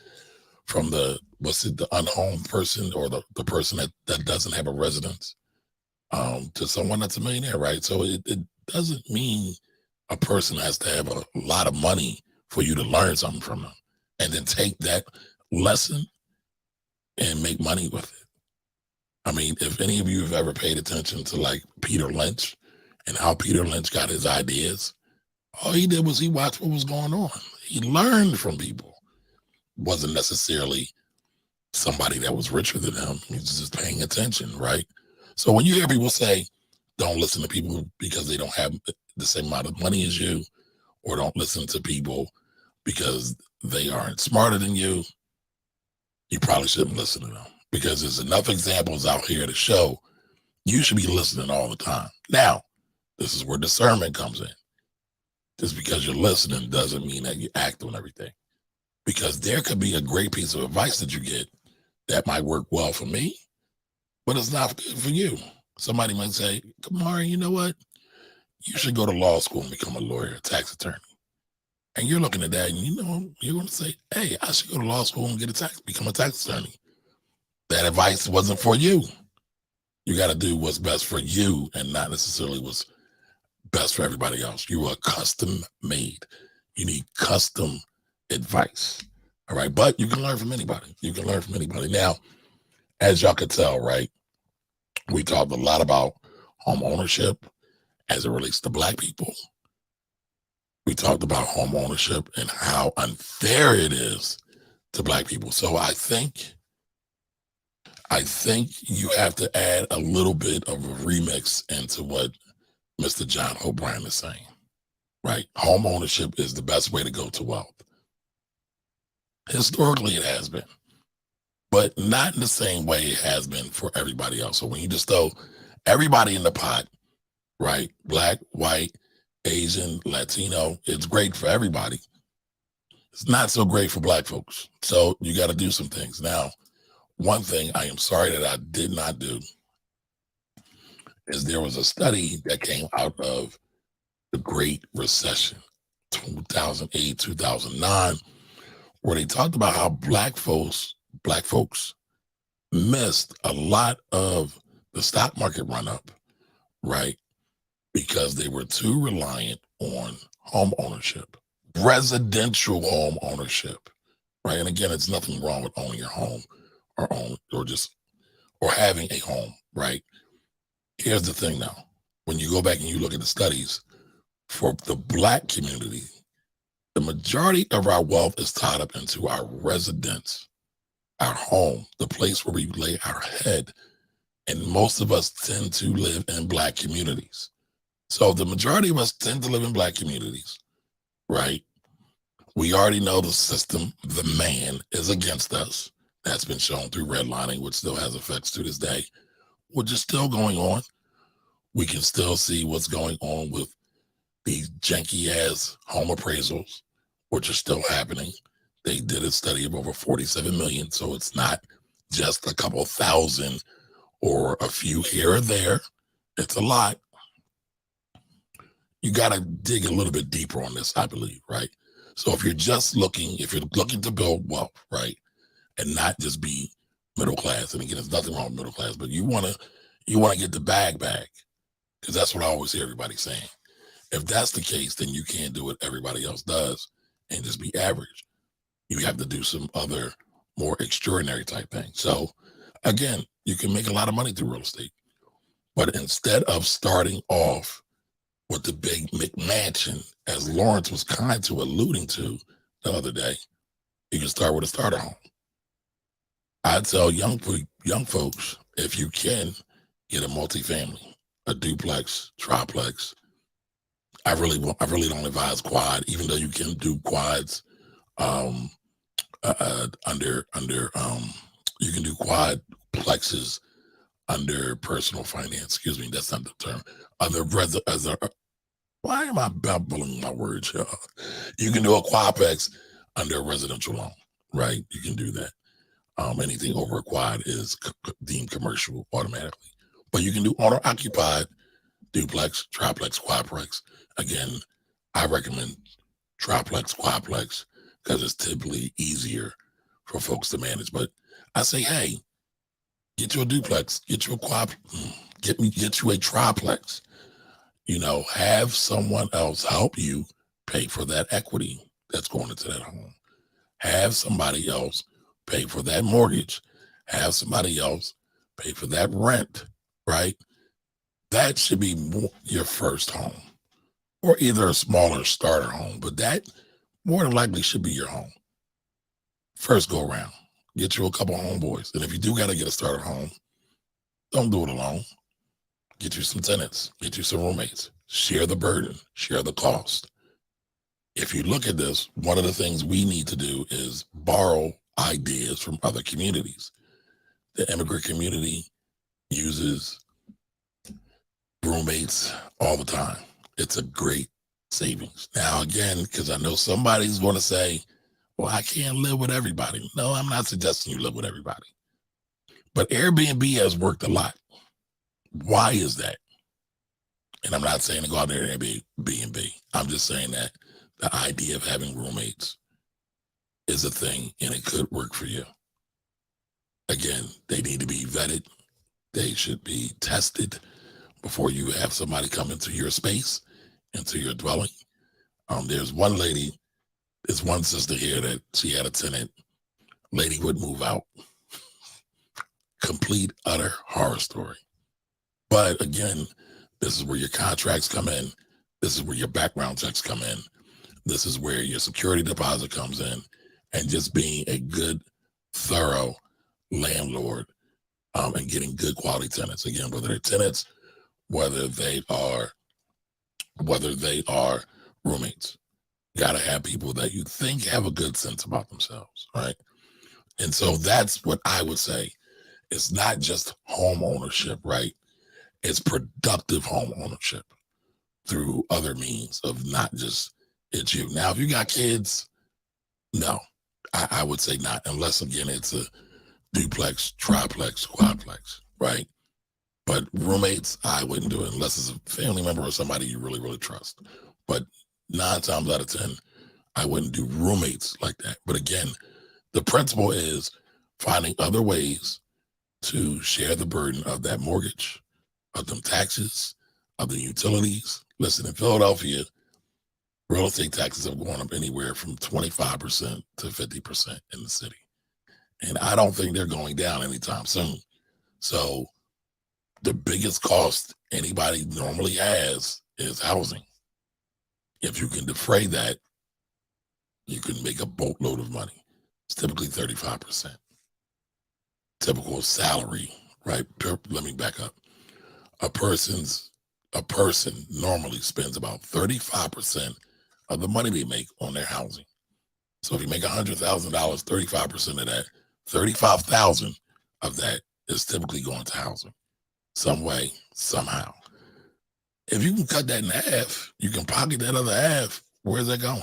A: the unhomed person or the person that doesn't have a residence, to someone that's a millionaire, right? So it doesn't mean a person has to have a lot of money for you to learn something from them and then take that lesson and make money with it. I mean, if any of you have ever paid attention to like Peter Lynch and how Peter Lynch got his ideas, all he did was he watched what was going on. He learned from people. Wasn't necessarily somebody that was richer than him. He was just paying attention, right? So when you hear people say, don't listen to people because they don't have the same amount of money as you, or don't listen to people because they aren't smarter than you probably shouldn't listen to them, because there's enough examples out here to show you should be listening all the time. Now, this is where discernment comes in. Just because you're listening doesn't mean that you act on everything, because there could be a great piece of advice that you get that might work well for me, but it's not good for you. Somebody might say, Kamari, you know what? You should go to law school and become a lawyer, a tax attorney. And you're looking at that and you're going to say, hey, I should go to law school and become a tax attorney. That advice wasn't for you. You got to do what's best for you and not necessarily what's best for everybody else. You are custom made. You need custom advice. All right. But you can learn from anybody. You can learn from anybody. Now, as y'all could tell, right, we talked a lot about home ownership as it relates to Black people. We talked about home ownership and how unfair it is to Black people. So I think you have to add a little bit of a remix into what Mr. John Hope Bryant is saying, right? Home ownership is the best way to go to wealth. Historically, it has been, but not in the same way it has been for everybody else. So when you just throw everybody in the pot, right? Black, white, Asian, Latino, it's great for everybody. It's not so great for Black folks. So you got to do some things. Now, one thing I am sorry that I did not do is there was a study that came out of the Great Recession, 2008, 2009, where they talked about how Black folks missed a lot of the stock market run up, right? Because they were too reliant on home ownership. residential home ownership, right? And again, it's nothing wrong with owning your home or having a home, right? Here's the thing now. When you go back and you look at the studies for the Black community, the majority of our wealth is tied up into our residence, our home, the place where we lay our head. And most of us tend to live in Black communities. So the majority of us tend to live in Black communities, right? We already know the system, the man is against us. That's been shown through redlining, which still has effects to this day, which is still going on. We can still see what's going on with these janky ass home appraisals, which are still happening. They did a study of over 47 million. So it's not just a couple thousand or a few here or there. It's a lot. You got to dig a little bit deeper on this, I believe, right? So if you're looking to build wealth, right, and not just be middle class, and again, there's nothing wrong with middle class, but you want to get the bag, because that's what I always hear everybody saying. If that's the case, then you can't do what everybody else does and just be average. You have to do some other more extraordinary type things. So again, you can make a lot of money through real estate, but instead of starting off with the big McMansion, as Lawrence was kind to alluding to the other day, you can start with a starter home. I tell young folks, if you can, get a multifamily, a duplex, triplex. I really don't advise quad, even though you can do quads under you can do quad plexes under personal finance. Excuse me, that's not the term. Why am I babbling my words, y'all? You can do a quadplex under a residential loan, right? You can do that. Anything over a quad is deemed commercial automatically. But you can do owner-occupied, duplex, triplex, quadplex. Again, I recommend triplex, quadplex, because it's typically easier for folks to manage. But I say, hey, get you a duplex, get you a quad, get you a triplex. Have someone else help you pay for that equity that's going into that home. Have somebody else pay for that mortgage. Have somebody else pay for that rent, right? That should be your first home, or either a smaller starter home, but that more than likely should be your home. First go around, get you a couple homeboys. And if you do got to get a starter home, don't do it alone. Get you some tenants, get you some roommates, share the burden, share the cost. If you look at this, one of the things we need to do is borrow ideas from other communities. The immigrant community uses roommates all the time. It's a great savings. Now, again, because I know somebody's going to say, well, I can't live with everybody. No, I'm not suggesting you live with everybody. But Airbnb has worked a lot. Why is that? And I'm not saying to go out there and Airbnb. I'm just saying that the idea of having roommates is a thing, and it could work for you. Again, they need to be vetted. They should be tested before you have somebody come into your space, into your dwelling. There's one lady, there's one sister here that she had a tenant. Lady would move out. Complete, utter horror story. But again, this is where your contracts come in. This is where your background checks come in. This is where your security deposit comes in, and just being a good, thorough landlord, and getting good quality tenants. Again, whether they're tenants, whether they are roommates, you got to have people that you think have a good sense about themselves, right? And so that's what I would say. It's not just home ownership, right? It's productive home ownership through other means of not just it's you. Now, if you got kids, no, I would say not, unless again it's a duplex, triplex, quadplex, right? But roommates, I wouldn't do it unless it's a family member or somebody you really, really trust. But 9 times out of 10, I wouldn't do roommates like that. But again, the principle is finding other ways to share the burden of that mortgage, of them taxes, of the utilities. Listen, in Philadelphia, Real estate taxes have gone up anywhere from 25% to 50% in the city. And I don't think they're going down anytime soon. So the biggest cost anybody normally has is housing. If you can defray that, you can make a boatload of money. It's typically 35%. Typical salary, right? Let me back up. A person normally spends about 35% of the money they make on their housing. So if you make $100,000, 35% of that, 35,000 of that is typically going to housing, some way, somehow. If you can cut that in half, you can pocket that other half. Where's that going?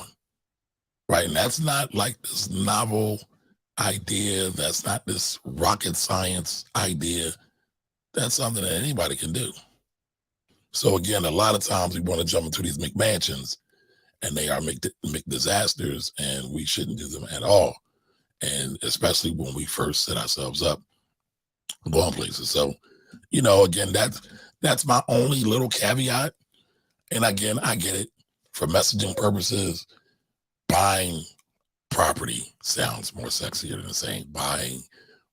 A: Right, and that's not like this novel idea. That's not this rocket science idea. That's something that anybody can do. So again, a lot of times we want to jump into these McMansions, and they are McDisasters, and we shouldn't do them at all. And especially when we first set ourselves up going places. So, again, that's my only little caveat. And again, I get it. For messaging purposes, buying property sounds more sexier than saying buying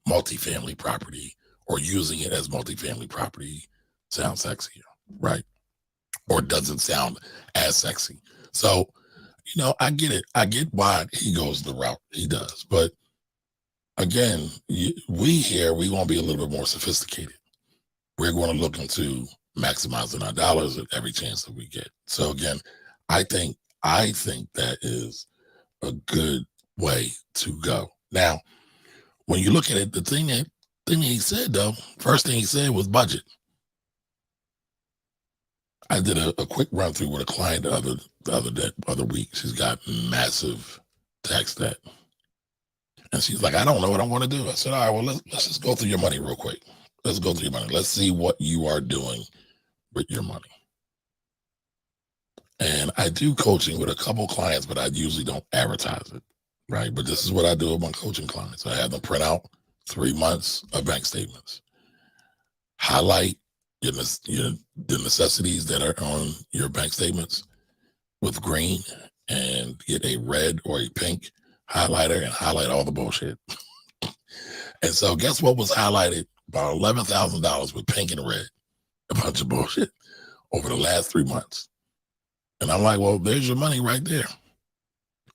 A: multifamily property or using it as multifamily property sounds sexier, right? Or doesn't sound as sexy. So, I get it. I get why he goes the route he does. But again, we going to be a little bit more sophisticated. We're going to look into maximizing our dollars at every chance that we get. So again, I think that is a good way to go. Now, when you look at it, the thing that he said, though, first thing he said was budget. I did a quick run through with a client the other week. She's got massive tax debt. And she's like, I don't know what I want to do. I said, all right, well, let's just go through your money real quick. Let's go through your money. Let's see what you are doing with your money. And I do coaching with a couple clients, but I usually don't advertise it, right? But this is what I do with my coaching clients. I have them print out 3 months of bank statements, highlight the necessities that are on your bank statements with green, and get a red or a pink highlighter and highlight all the bullshit. And so guess what was highlighted? About $11,000 with pink and red, a bunch of bullshit over the last 3 months. And I'm like, well, there's your money right there.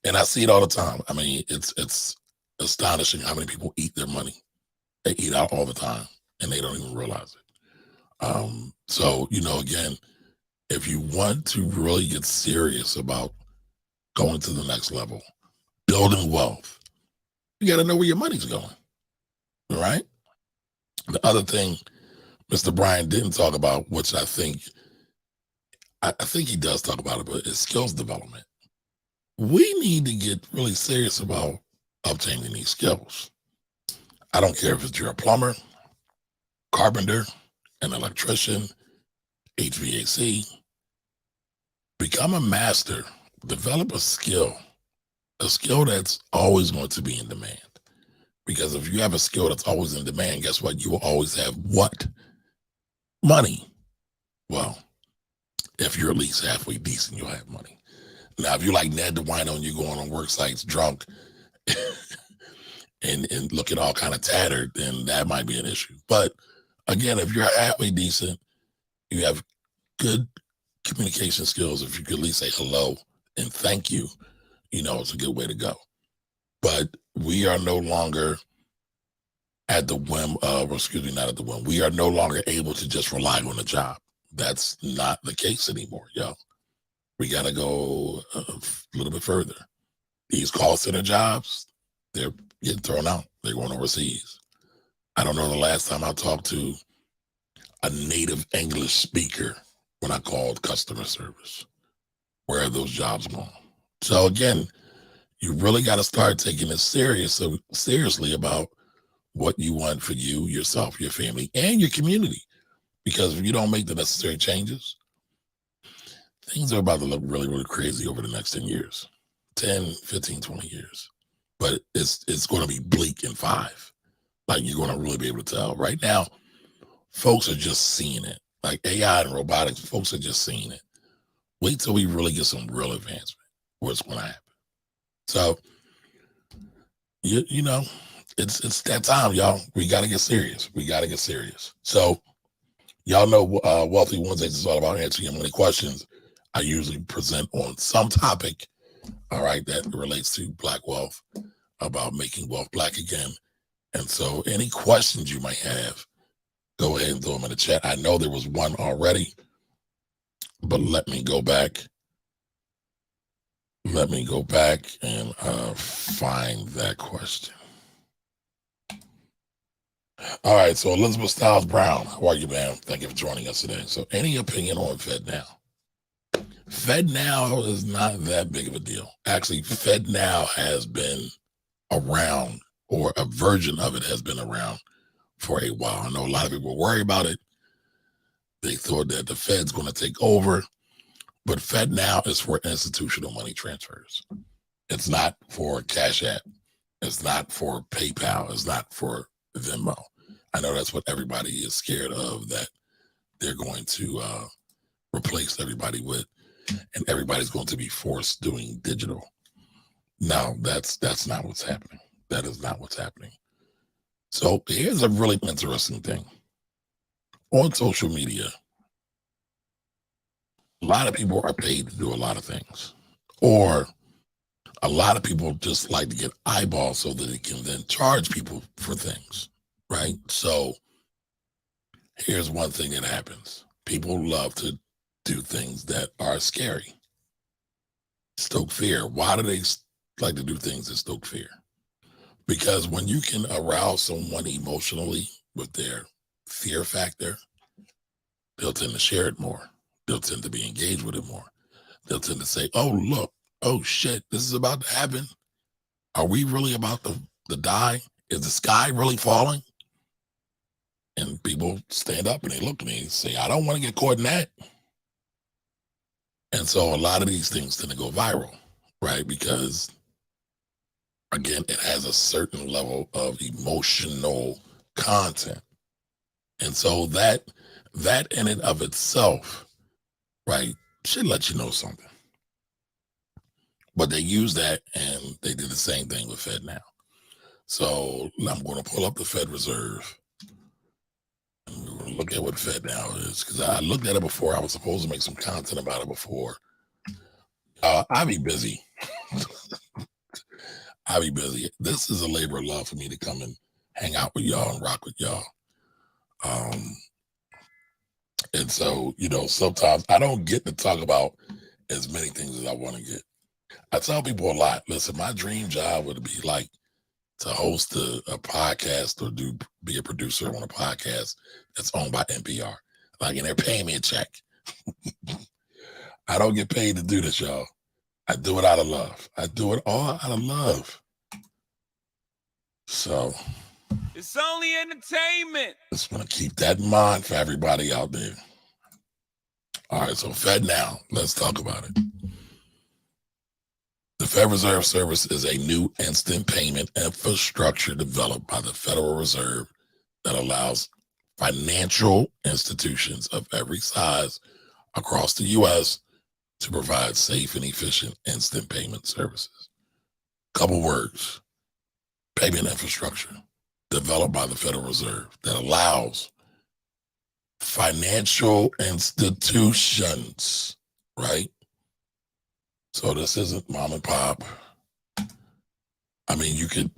A: And I see it all the time. I mean, it's astonishing how many people eat their money. They eat out all the time and they don't even realize it. So, again, if you want to really get serious about going to the next level, building wealth, you got to know where your money's going. All right. The other thing Mr. Bryant didn't talk about, which I think he does talk about it, but it's skills development. We need to get really serious about obtaining these skills. I don't care if you're a plumber, carpenter, an electrician, HVAC. Become a master. Develop a skill that's always going to be in demand. Because if you have a skill that's always in demand, guess what? You will always have what? Money. Well, if you're at least halfway decent, you'll have money. Now, if you're like Ned the Wino and you're going on work sites drunk and looking all kind of tattered, then that might be an issue. But again, if you're halfway decent, you have good communication skills. If you could at least say hello and thank you, it's a good way to go. But we are no longer at the whim of, not at the whim. We are no longer able to just rely on the job. That's not the case anymore, yo. We got to go a little bit further. These call center jobs, they're getting thrown out. They're going overseas. I don't know the last time I talked to a native English speaker when I called customer service. Where are those jobs going? So again, you really got to start taking it seriously about what you want for you, yourself, your family, and your community. Because if you don't make the necessary changes, things are about to look really, really crazy over the next 10 years, 10, 15, 20 years. But it's going to be bleak in 5. Like, you're going to really be able to tell. Right now, folks are just seeing it. Like AI and robotics, folks are just seeing it. Wait till we really get some real advancement. what's going to happen. So, you know, it's that time, y'all. We got to get serious. We got to get serious. So, y'all know Wealthy Wednesdays is all about answering your money questions. I usually present on some topic, all right, that relates to Black wealth, about making wealth Black again. And so any questions you might have, go ahead and throw them in the chat. I know there was one already, but let me go back. Let me go back and find that question. All right, so Elizabeth Styles Brown, how are you, ma'am? Thank you for joining us today. So any opinion on FedNow? FedNow is not that big of a deal. Actually, FedNow has been around, or a version of it has been around for a while. I know a lot of people worry about it. They thought that the Fed's going to take over, but FedNow is for institutional money transfers. It's not for Cash App. It's not for PayPal. It's not for Venmo. I know that's what everybody is scared of, that they're going to replace everybody with, and everybody's going to be forced doing digital. No, that's not what's happening. That is not what's happening. So here's a really interesting thing. On social media, a lot of people are paid to do a lot of things, or a lot of people just like to get eyeballs so that they can then charge people for things, right? So here's one thing that happens. People love to do things that are scary, stoke fear. Why do they like to do things that stoke fear? Because when you can arouse someone emotionally with their fear factor, they'll tend to share it more. They'll tend to be engaged with it more. They'll tend to say, oh, look, oh, shit, this is about to happen. Are we really about to die? Is the sky really falling? And people stand up and they look at me and say, I don't want to get caught in that. And so a lot of these things tend to go viral, right? Because, again, it has a certain level of emotional content. And so that in and of itself, right, should let you know something. But they use that, and they did the same thing with FedNow. So I'm going to pull up the Fed Reserve. And we're going to look at what FedNow is, because I looked at it before. I was supposed to make some content about it before. I'll be busy. I'll be busy. This is a labor of love for me to come and hang out with y'all and rock with y'all. And so, you know, sometimes I don't get to talk about as many things as I want to get. I tell people a lot, listen, my dream job would be like to host a podcast or be a producer on a podcast that's owned by NPR. Like, and they're paying me a check. I don't get paid to do this, y'all. I do it out of love. I do it all out of love. So
J: it's only entertainment.
A: Just want to keep that in mind for everybody out there. All right, so FedNow, let's talk about it. The Fed Reserve Service is a new instant payment infrastructure developed by the Federal Reserve that allows financial institutions of every size across the U.S. to provide safe and efficient instant payment services. Couple words: payment infrastructure developed by the Federal Reserve that allows financial institutions, right? So this isn't mom and pop. I mean, you could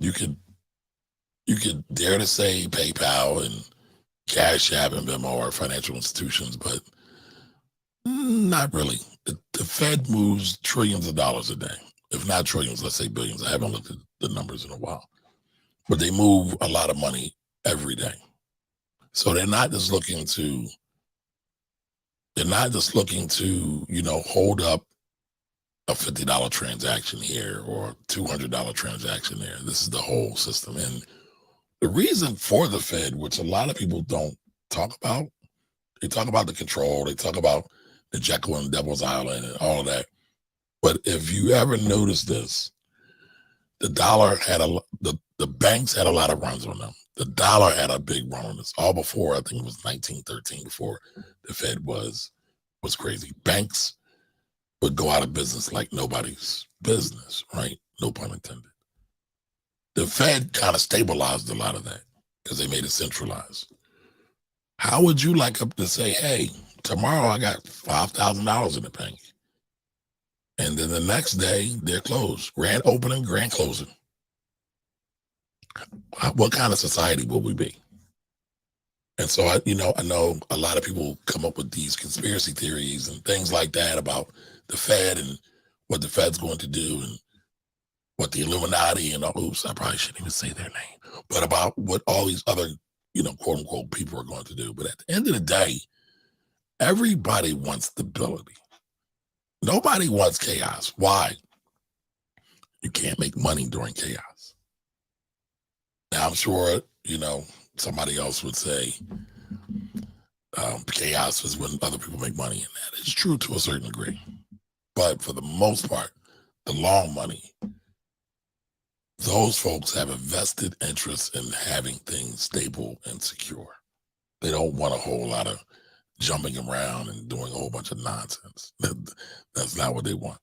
A: dare to say PayPal and Cash App and Venmo are financial institutions, but not really. The Fed moves trillions of dollars a day, if not trillions, let's say billions. I haven't looked at the numbers in a while, but they move a lot of money every day. So they're not just looking to, you know, hold up a $50 transaction here or $200 transaction there. This is the whole system. And the reason for the Fed, which a lot of people don't talk about, they talk about the control, they talk about the Jekyll and Devil's Island and all of that. But if you ever notice this, the dollar had the banks had a lot of runs on them. The dollar had a big run on this, all before, I think it was 1913, before the Fed was crazy. Banks would go out of business like nobody's business, right? No pun intended. The Fed kind of stabilized a lot of that because they made it centralized. How would you like to say, hey, tomorrow I got $5,000 in the bank? And then the next day they're closed. Grand opening, grand closing. What kind of society will we be? And so I know a lot of people come up with these conspiracy theories and things like that about the Fed and what the Fed's going to do and what the Illuminati and oops, I probably shouldn't even say their name, but about what all these other, quote unquote people are going to do. But at the end of the day, everybody wants stability. Nobody wants chaos. Why? You can't make money during chaos. Now, I'm sure, somebody else would say chaos is when other people make money, and that is true to a certain degree. But for the most part, the long money, those folks have a vested interest in having things stable and secure. They don't want a whole lot of jumping around and doing a whole bunch of nonsense. That's not what they want.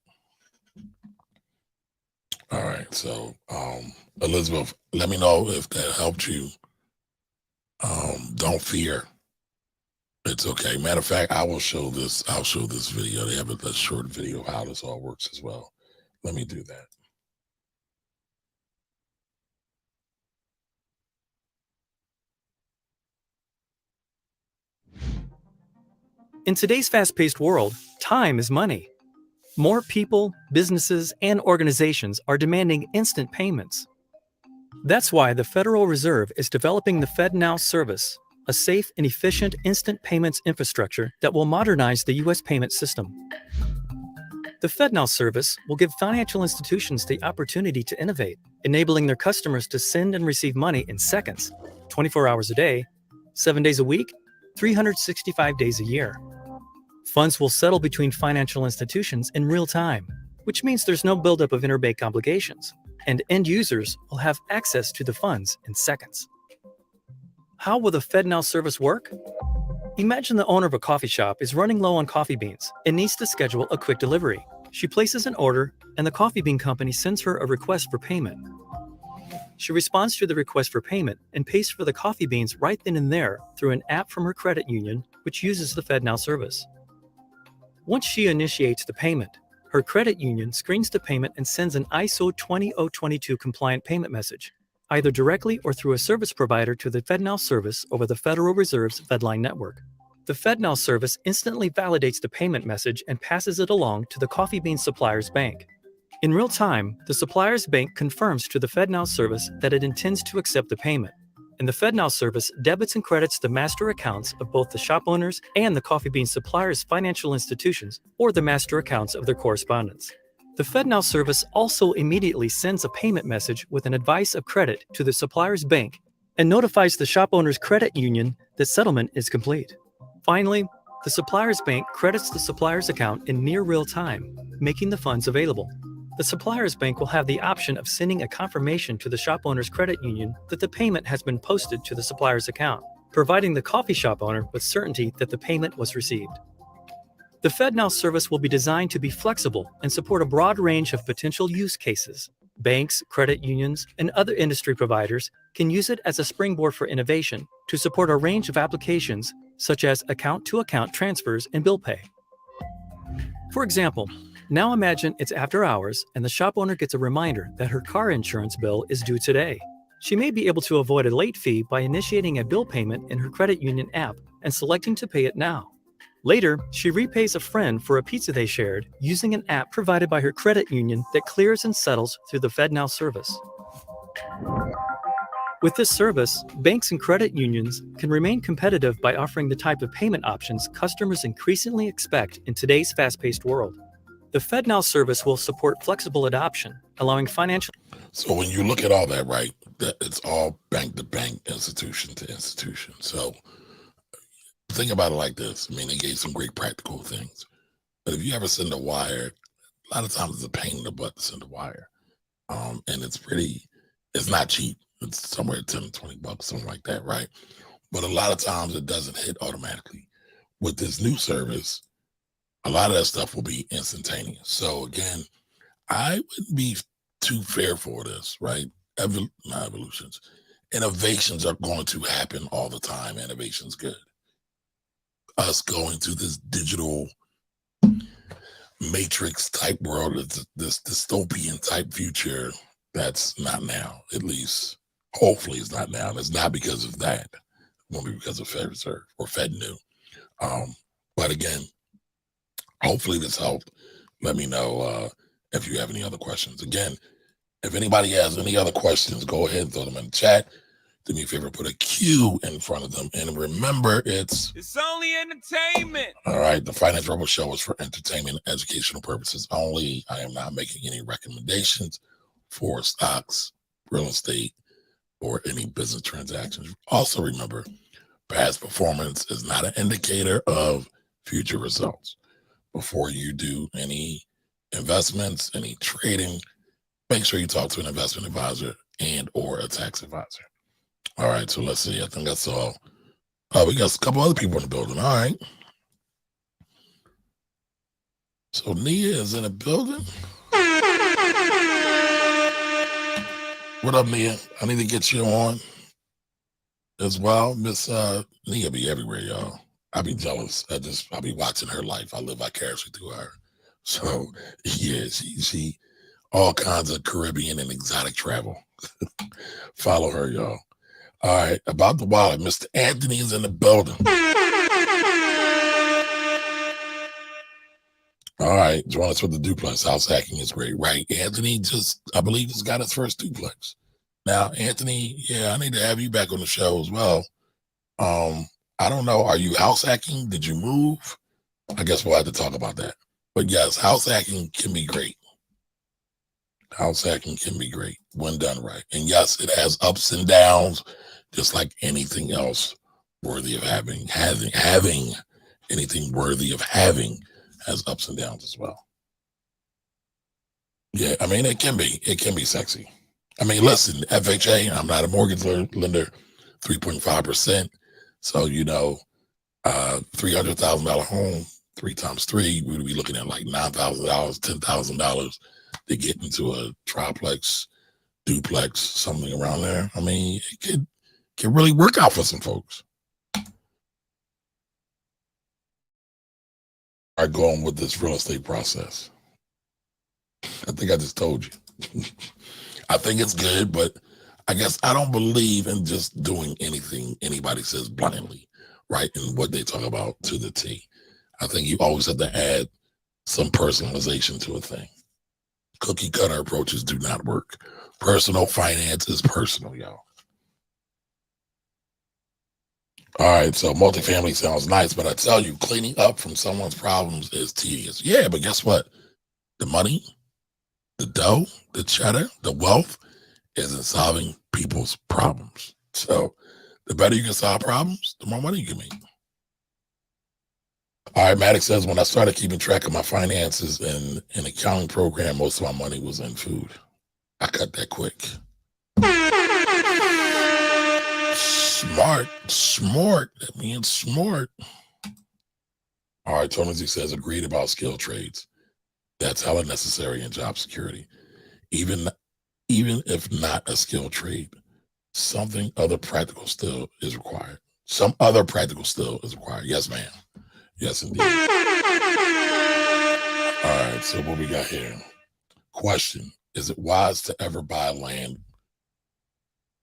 A: All right, so Elizabeth, let me know if that helped you. Don't fear. It's okay. Matter of fact, I'll show this video. They have a short video of how this all works as well. Let me do that.
M: In today's fast-paced world, time is money. More people, businesses, and organizations are demanding instant payments. That's why the Federal Reserve is developing the FedNow service, a safe and efficient instant payments infrastructure that will modernize the U.S. payment system. The FedNow service will give financial institutions the opportunity to innovate, enabling their customers to send and receive money in seconds, 24 hours a day, 7 days a week, 365 days a year. Funds will settle between financial institutions in real time, which means there's no buildup of interbank obligations, and end users will have access to the funds in seconds. How will the FedNow service work? Imagine the owner of a coffee shop is running low on coffee beans and needs to schedule a quick delivery. She places an order, and the coffee bean company sends her a request for payment. She responds to the request for payment and pays for the coffee beans right then and there through an app from her credit union, which uses the FedNow service. Once she initiates the payment, her credit union screens the payment and sends an ISO 20022 compliant payment message, either directly or through a service provider to the FedNow service over the Federal Reserve's FedLine network. The FedNow service instantly validates the payment message and passes it along to the coffee bean supplier's bank. In real time, the supplier's bank confirms to the FedNow service that it intends to accept the payment, and the FedNow service debits and credits the master accounts of both the shop owners and the coffee bean supplier's financial institutions or the master accounts of their correspondents. The FedNow service also immediately sends a payment message with an advice of credit to the supplier's bank and notifies the shop owner's credit union that settlement is complete. Finally, the supplier's bank credits the supplier's account in near real time, making the funds available. The supplier's bank will have the option of sending a confirmation to the shop owner's credit union that the payment has been posted to the supplier's account, providing the coffee shop owner with certainty that the payment was received. The FedNow service will be designed to be flexible and support a broad range of potential use cases. Banks, credit unions, and other industry providers can use it as a springboard for innovation to support a range of applications such as account-to-account transfers and bill pay. For example, now imagine it's after hours and the shop owner gets a reminder that her car insurance bill is due today. She may be able to avoid a late fee by initiating a bill payment in her credit union app and selecting to pay it now. Later, she repays a friend for a pizza they shared using an app provided by her credit union that clears and settles through the FedNow service. With this service, banks and credit unions can remain competitive by offering the type of payment options customers increasingly expect in today's fast-paced world. The FedNow service will support flexible adoption, allowing financial...
A: So when you look at all that, right, that it's all bank to bank, institution to institution. So think about it like this. I mean, they gave some great practical things. But if you ever send a wire, a lot of times it's a pain in the butt to send a wire. And it's not cheap. It's somewhere 10, 20 bucks, something like that, right? But a lot of times it doesn't hit automatically. With this new service, a lot of that stuff will be instantaneous. So again, I wouldn't be too fearful of this, right? Not evolutions. Innovations are going to happen all the time. Innovation's good. Us going to this digital matrix type world, this dystopian type future, that's not now. At least, hopefully, it's not now. It's not because of that. It won't be because of Fed Reserve or Fed New. But again, hopefully this helped. Let me know if you have any other questions. Again, if anybody has any other questions, go ahead and throw them in the chat. Do me a favor, put a Q in front of them. And remember, it's
J: only entertainment.
A: All right. The Finance Rebel Show is for entertainment and educational purposes only. I am not making any recommendations for stocks, real estate, or any business transactions. Also, remember, past performance is not an indicator of future results. Before you do any investments, any trading, make sure you talk to an investment advisor and or a tax advisor. All right, so let's see. I think that's all. We got a couple other people in the building. All right. So Nia is in the building. What up, Nia? I need to get you on as well. Miss Nia be everywhere, y'all. I be jealous. I be watching her life. I live vicariously through her. So yeah, she all kinds of Caribbean and exotic travel. Follow her, y'all. All right, about the wallet, Mr. Anthony is in the building. All right, join us with the duplex. House hacking is great, right? Anthony I believe, just got his first duplex. Now, Anthony, yeah, I need to have you back on the show as well. I don't know. Are you house hacking? Did you move? I guess we'll have to talk about that. But yes, house hacking can be great. House hacking can be great when done right. And yes, it has ups and downs, just like anything else worthy of having. Having anything worthy of having has ups and downs as well. Yeah, I mean, it can be sexy. I mean, listen, FHA, I'm not a mortgage lender, 3.5%. So, $300,000 home, 3 times 3, we would be looking at like $9,000, $10,000 to get into a triplex, duplex, something around there. I mean, it can really work out for some folks. Are going with this real estate process. I think I just told you. I think it's good, but I guess I don't believe in just doing anything anybody says blindly, right? And what they talk about to the T. I think you always have to add some personalization to a thing. Cookie cutter approaches do not work. Personal finance is personal, y'all. All right, so multifamily sounds nice, but I tell you, cleaning up from someone's problems is tedious. Yeah, but guess what? The money, the dough, the cheddar, the wealth is in solving people's problems. So the better you can solve problems, the more money you can make. All right, Maddox says, when I started keeping track of my finances in an accounting program, most of my money was in food. I cut that quick. Smart. That means smart. All right, Tony Z says, agreed about skill trades. That's hella necessary in job security. Even if not a skill trade, something other practical still is required. Some other practical still is required. Yes, ma'am. Yes, indeed. All right, so what we got here? Question, is it wise to ever buy land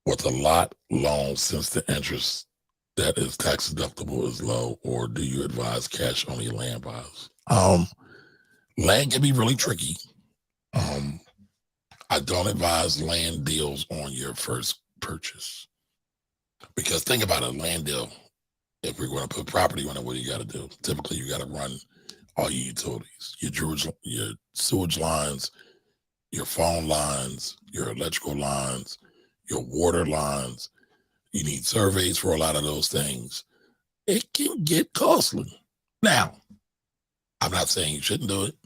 A: with a lot loan since the interest that is tax deductible is low, or do you advise cash only land buys? Land can be really tricky. I don't advise land deals on your first purchase, because think about a land deal. If we're going to put property on it, what do you got to do? Typically, you got to run all your utilities, your sewage lines, your phone lines, your electrical lines, your water lines. You need surveys for a lot of those things. It can get costly. Now, I'm not saying you shouldn't do it.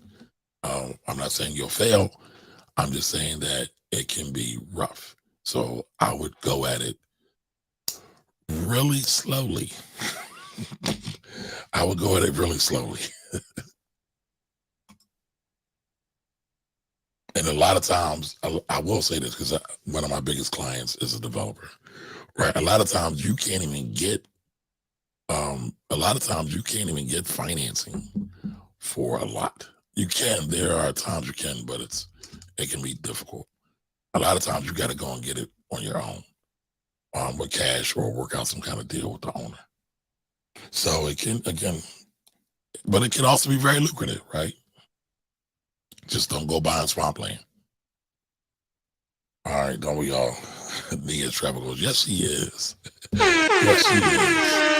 A: I'm not saying you'll fail. I'm just saying that it can be rough. So I would go at it really slowly. I would go at it really slowly. And a lot of times, I will say this because one of my biggest clients is a developer, right? A lot of times you can't even get, financing for a lot. You can, there are times you can, but it can be difficult. A lot of times you got to go and get it on your own, with cash or work out some kind of deal with the owner. So it can, again, but it can also be very lucrative, right? Just don't go buying swampland. All right, don't we all? Nia Trevor goes, yes, she is. Yes, she is.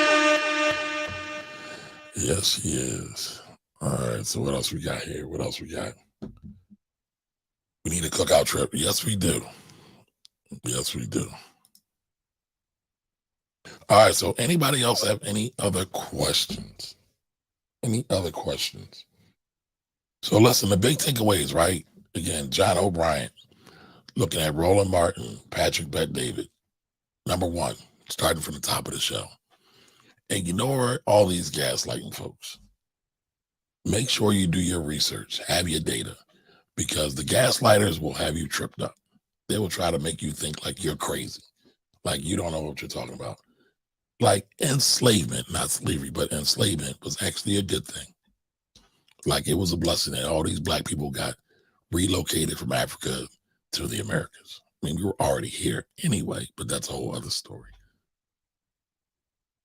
A: Yes, she is. All right, so what else we got here? What else we got? We need a cookout trip. Yes, we do. Yes, we do. All right, so anybody else have any other questions? Any other questions? So listen, the big takeaways, right? Again, John Hope Bryant, looking at Roland Martin, Patrick Bet-David. Number one, starting from the top of the show. Ignore all these gaslighting folks. Make sure you do your research, have your data, because the gaslighters will have you tripped up. They will try to make you think like you're crazy, like you don't know what you're talking about. Like enslavement, not slavery, but enslavement was actually a good thing. Like it was a blessing that all these black people got relocated from Africa to the Americas. I mean, we were already here anyway, but that's a whole other story.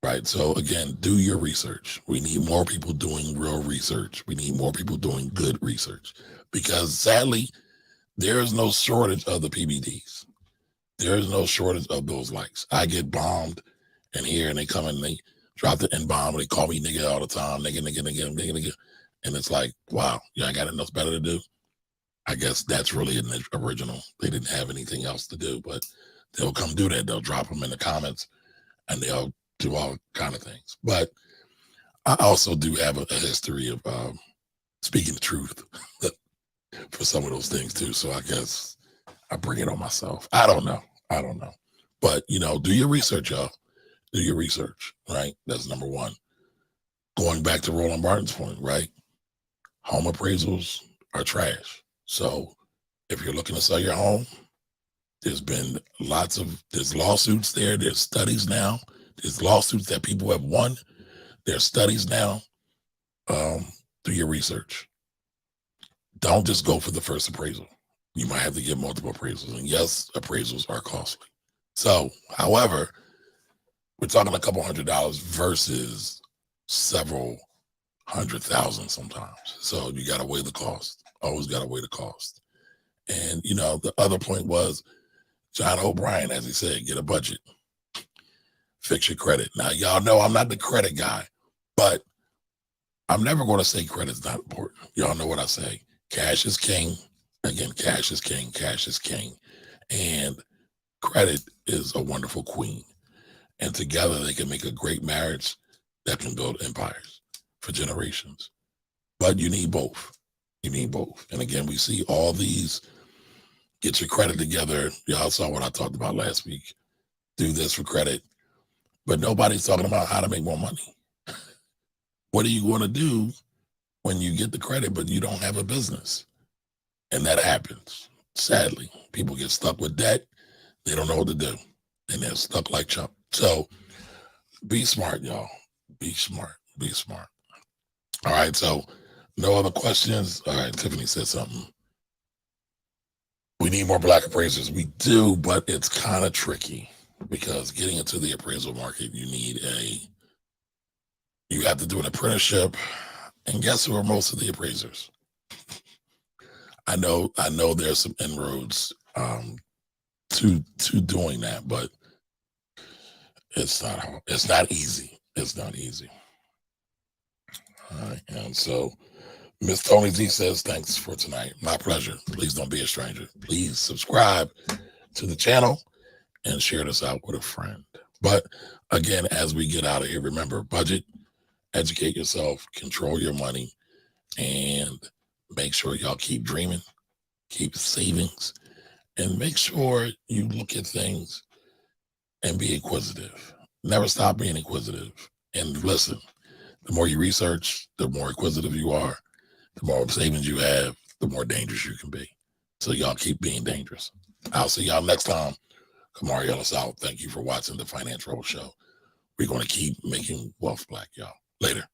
A: Right. So again, do your research. We need more people doing real research. We need more people doing good research because sadly, there is no shortage of the PBDs. There is no shortage of those likes. I get bombed in here and they come and they drop the N-bomb and they call me nigga all the time. Nigga. And it's like, wow, you ain't got nothing else better to do. I guess that's really an original. They didn't have anything else to do, but they'll come do that. They'll drop them in the comments and they'll do all kind of things. But I also do have a history of speaking the truth for some of those things too. So I guess I bring it on myself. I don't know. But, do your research, y'all. Do your research, right? That's number one. Going back to Roland Martin's point, right? Home appraisals are trash. So if you're looking to sell your home, there's lawsuits there. There's studies now. There's lawsuits that people have won. There's studies now. Do your research. Don't just go for the first appraisal. You might have to get multiple appraisals. And yes, appraisals are costly. So, however, we're talking a couple $100 versus several $100,000 sometimes. So you got to weigh the cost. Always got to weigh the cost. And, the other point was John Hope Bryant, as he said, get a budget. Fix your credit. Now, y'all know I'm not the credit guy, but I'm never going to say credit's not important. Y'all know what I say. Cash is king. Again, cash is king. Cash is king. And credit is a wonderful queen. And together they can make a great marriage that can build empires for generations. But you need both. You need both. And again, we see all these, get your credit together. Y'all saw what I talked about last week. Do this for credit. But nobody's talking about how to make more money. What are you going to do when you get the credit, but you don't have a business? And that happens. Sadly, people get stuck with debt. They don't know what to do. And they're stuck like Trump. So be smart, y'all. Be smart. Be smart. All right. So no other questions. All right. Tiffany said something. We need more black appraisers. We do, but it's kind of tricky because getting into the appraisal market, you have to do an apprenticeship. And guess who are most of the appraisers? I know there's some inroads to doing that, but it's not easy. It's not easy. All right. And so Miss Tony Z says, thanks for tonight. My pleasure. Please don't be a stranger. Please subscribe to the channel and share this out with a friend. But again, as we get out of here, remember, budget, educate yourself, control your money, and make sure y'all keep dreaming, keep savings, and make sure you look at things and be inquisitive. Never stop being inquisitive. And listen, the more you research, the more inquisitive you are, the more savings you have, the more dangerous you can be. So y'all keep being dangerous. I'll see y'all next time. Kamari Ellis out. Thank you for watching the Financial Rebel Show. We're going to keep making wealth black, y'all. Later.